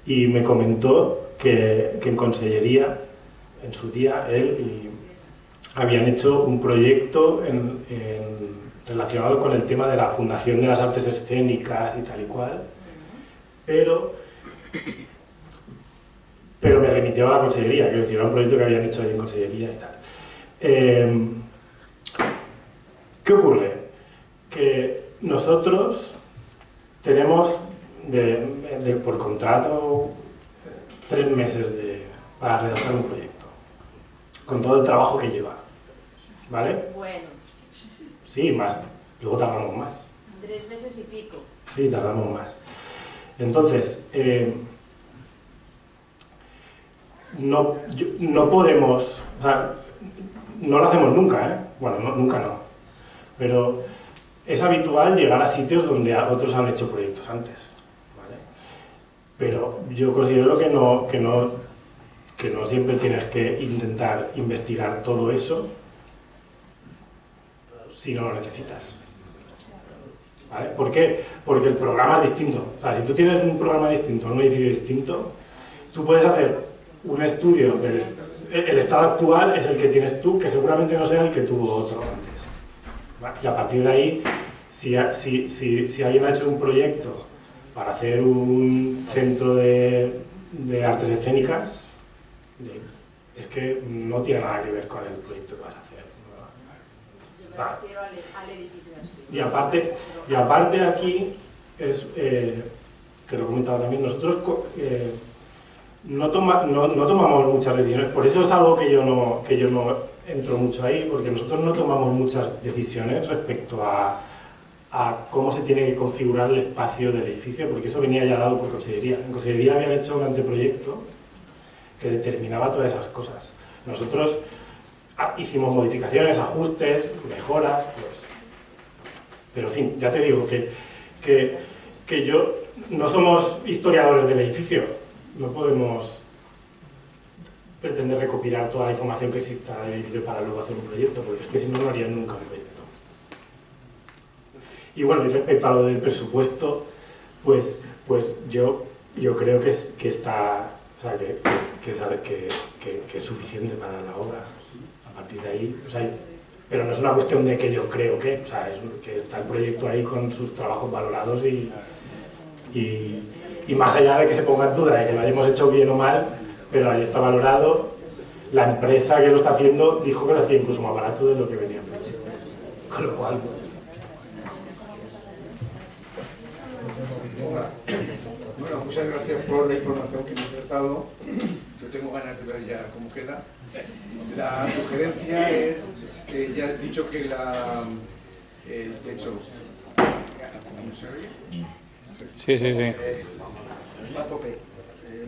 y me comentó que en consellería, en su día, él habían hecho un proyecto relacionado con el tema de la Fundación de las Artes Escénicas y tal y cual, pero me remitió a la consellería, quiero decir, era un proyecto que habían hecho ahí en consellería y tal. ¿Qué ocurre? Que nosotros tenemos por contrato 3 meses para redactar un proyecto, con todo el trabajo que lleva, ¿vale? Bueno. Sí, más. Luego tardamos más. 3 meses y pico. Sí, tardamos más. Entonces, no podemos, o sea, no lo hacemos nunca, ¿eh? Bueno, nunca no. Pero es habitual llegar a sitios donde otros han hecho proyectos antes, ¿vale? Pero yo considero que no siempre tienes que intentar investigar todo eso si no lo necesitas, ¿vale? ¿Por qué? Porque el programa es distinto. O sea, si tú tienes un programa distinto, un edificio distinto, tú puedes hacer un estudio el estado actual es el que tienes tú, que seguramente no sea el que tuvo otro antes, ¿vale? Y a partir de ahí, si alguien ha hecho un proyecto para hacer un centro de artes escénicas, es que no tiene nada que ver con el proyecto que vas a hacer, ¿no? Yo me refiero al edificio en sí. Y aparte aquí, que lo he comentado también, nosotros no tomamos muchas decisiones, por eso es algo que yo no entro mucho ahí, porque nosotros no tomamos muchas decisiones respecto a cómo se tiene que configurar el espacio del edificio, porque eso venía ya dado por consellería. En consellería habían hecho un anteproyecto que determinaba todas esas cosas. Nosotros hicimos modificaciones, ajustes, mejoras, pues. Pero en fin, ya te digo que yo no somos historiadores del edificio, no podemos pretender recopilar toda la información que exista del edificio para luego hacer un proyecto, porque es que si no, no harían nunca un proyecto. Y bueno, y respecto a lo del presupuesto, pues yo creo que está, o sea, que es suficiente para la obra. A partir de ahí, o sea, pero no es una cuestión de que yo creo que, o sea, es que está el proyecto ahí con sus trabajos valorados y más allá de que se ponga en duda de que lo hayamos hecho bien o mal, pero ahí está valorado. La empresa que lo está haciendo dijo que lo hacía incluso más barato de lo que venía. Con lo cual... Bueno, muchas gracias por la información que nos has dado. Yo tengo ganas de ver ya cómo queda. La sugerencia es que ya has dicho que el techo... Sí, sí, sí. A tope.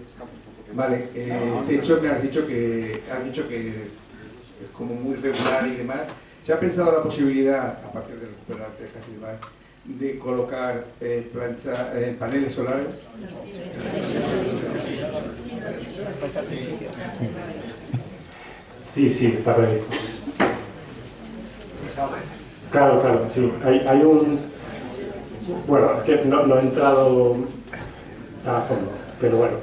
Está puesto a tope. Vale, el techo me has dicho que es como muy regular y demás. ¿Se ha pensado la posibilidad, aparte de recuperar tejas y demás, de colocar paneles solares? Sí, está previsto. Claro, sí. Hay un... Bueno, es que no he entrado a fondo, pero bueno.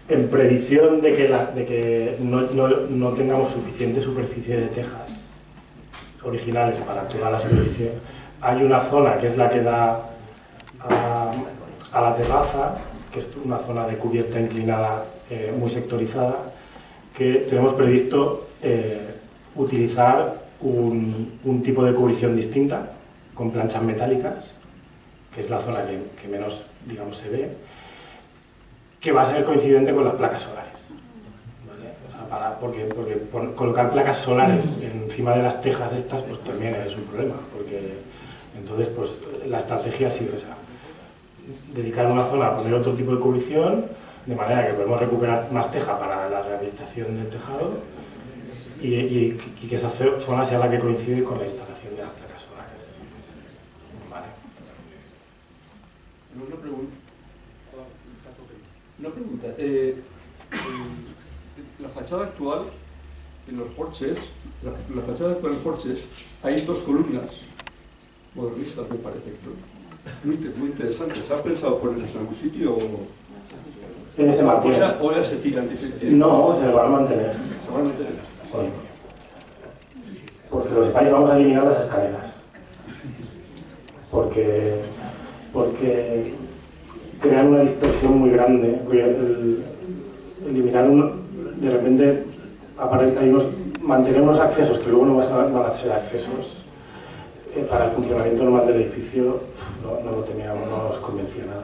En previsión de que no tengamos suficiente superficie de tejas originales para toda la superficie, hay una zona que es la que da a la terraza, que es una zona de cubierta inclinada muy sectorizada, que tenemos previsto utilizar un tipo de cubrición distinta, con planchas metálicas, que es la zona que menos, digamos, se ve, que va a ser coincidente con las placas solares. ¿Vale? O sea, porque colocar placas solares encima de las tejas estas, pues también es un problema, porque entonces pues la estrategia ha sido esa. Dedicar una zona a poner otro tipo de cubrición, de manera que podemos recuperar más teja para la rehabilitación del tejado y que esa zona sea la que coincide con la instalación de las placas solares. Vale. Una pregunta. La fachada actual en los porches, la fachada actual en los porches, hay dos columnas modernistas, me parece. Muy interesante. ¿Se ha pensado ponerlas en algún sitio o Se mantiene. o ya se tiran definitivamente? No, se van a mantener. Se van a mantener. Sí. Porque los países vamos a eliminar las escaleras. Porque crean una distorsión muy grande. Eliminar de repente mantener unos accesos que luego no van a ser accesos para el funcionamiento normal del edificio no nos convencía nada.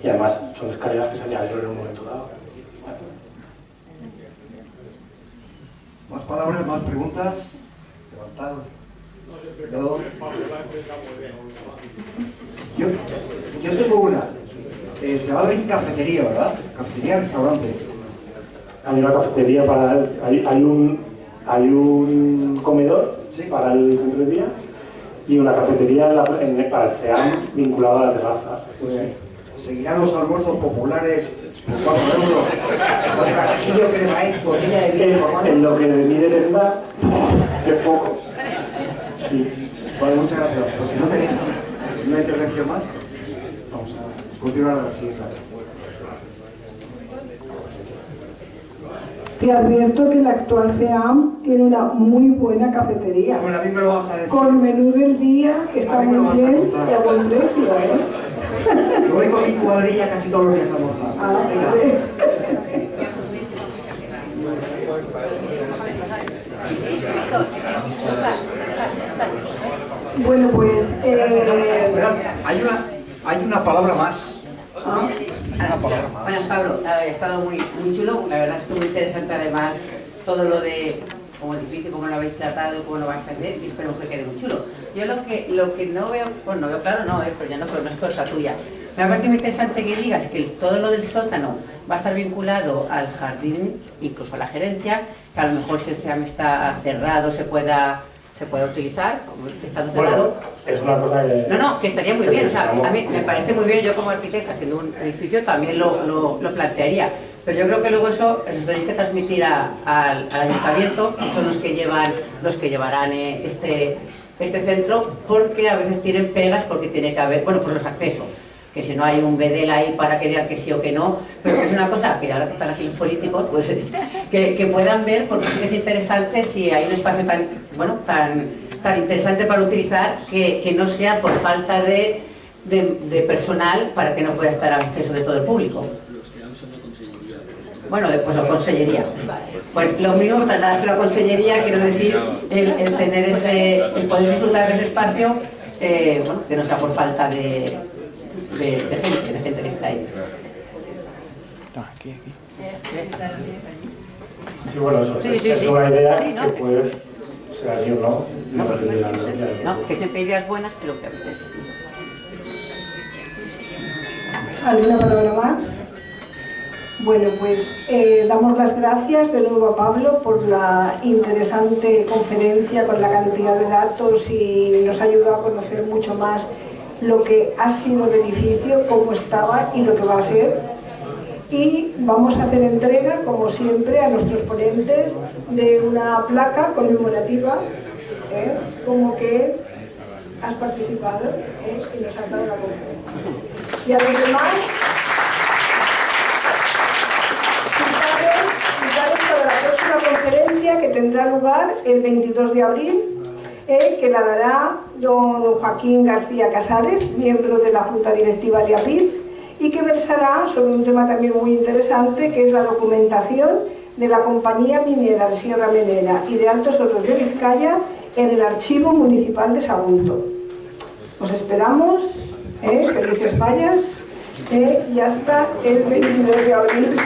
Y además son escaleras que se añadieron en un momento dado. ¿Más palabras, más preguntas? Levantado. Yo tengo una. Se va a abrir cafetería, ¿verdad? Cafetería, restaurante. Hay una cafetería hay un comedor, ¿sí?, para el centro de día y una cafetería para el CEAM vinculado a la terraza. Seguirán los almuerzos populares por 4 euros. Con carajillo, cremaet, botella de vino normal. En lo que de mí dependa, es poco. Sí. Vale, muchas gracias. Pues si no tenéis una intervención más, vamos a continuar a la siguiente. Te advierto que el actual CEAM tiene una muy buena cafetería. Bueno, a mí me lo vas a decir. Con menú del día, que está muy bien y a buen precio, ¿eh? Yo voy con mi cuadrilla casi todos los días a almorzar. Venga. Bueno, pues... Hay una palabra más. Una palabra más. Bueno, Pablo, ha estado muy chulo, la verdad es que muy interesante además todo lo de como edificio, cómo lo habéis tratado, cómo lo vais a hacer y esperemos que quede muy chulo. Yo lo que no veo, bueno, no veo claro, no, pero ya no es cosa tuya. Me ha parecido muy interesante que digas que todo lo del sótano va a estar vinculado al jardín, incluso a la gerencia, que a lo mejor si el CEAM está cerrado se pueda se pueda utilizar, como estando cerrado. Bueno, es una cosa que... No, que estaría muy bien, o sea, a mí me parece muy bien, yo como arquitecta haciendo un edificio también lo plantearía, pero yo creo que luego eso lo tenéis que transmitir al ayuntamiento, que son los que llevarán este centro, porque a veces tienen pegas, porque tiene que haber, bueno, por los accesos, que si no hay un bedel ahí para que digan que sí o que no, pero que es una cosa que ahora que están aquí los políticos, pues que puedan ver, porque sí que es interesante si hay un espacio tan interesante para utilizar, que no sea por falta de personal para que no pueda estar a acceso de todo el público. Bueno, después la consellería. Pues lo mismo, trasladarse a la consellería, quiero decir, el tener el poder disfrutar de ese espacio, bueno, que no sea por falta de gente que está ahí. Sí, bueno, eso es una idea que puede ser así o no. No, que siempre hay ideas buenas, pero que a veces... ¿Alguna palabra más? Bueno, pues damos las gracias de nuevo a Pablo por la interesante conferencia con la cantidad de datos y nos ha ayudado a conocer mucho más lo que ha sido el edificio, cómo estaba y lo que va a ser. Y vamos a hacer entrega, como siempre, a nuestros ponentes de una placa conmemorativa, como que has participado y nos has dado la conferencia. Y a los demás, fijaros para la próxima conferencia que tendrá lugar el 22 de abril, que la dará don Joaquín García Casares, miembro de la Junta Directiva de APIS, y que versará sobre un tema también muy interesante, que es la documentación de la compañía minera de Sierra Menera y de Altos Hornos de Vizcaya en el Archivo Municipal de Sagunto. Os esperamos, felices fallas, y hasta el 22 de abril.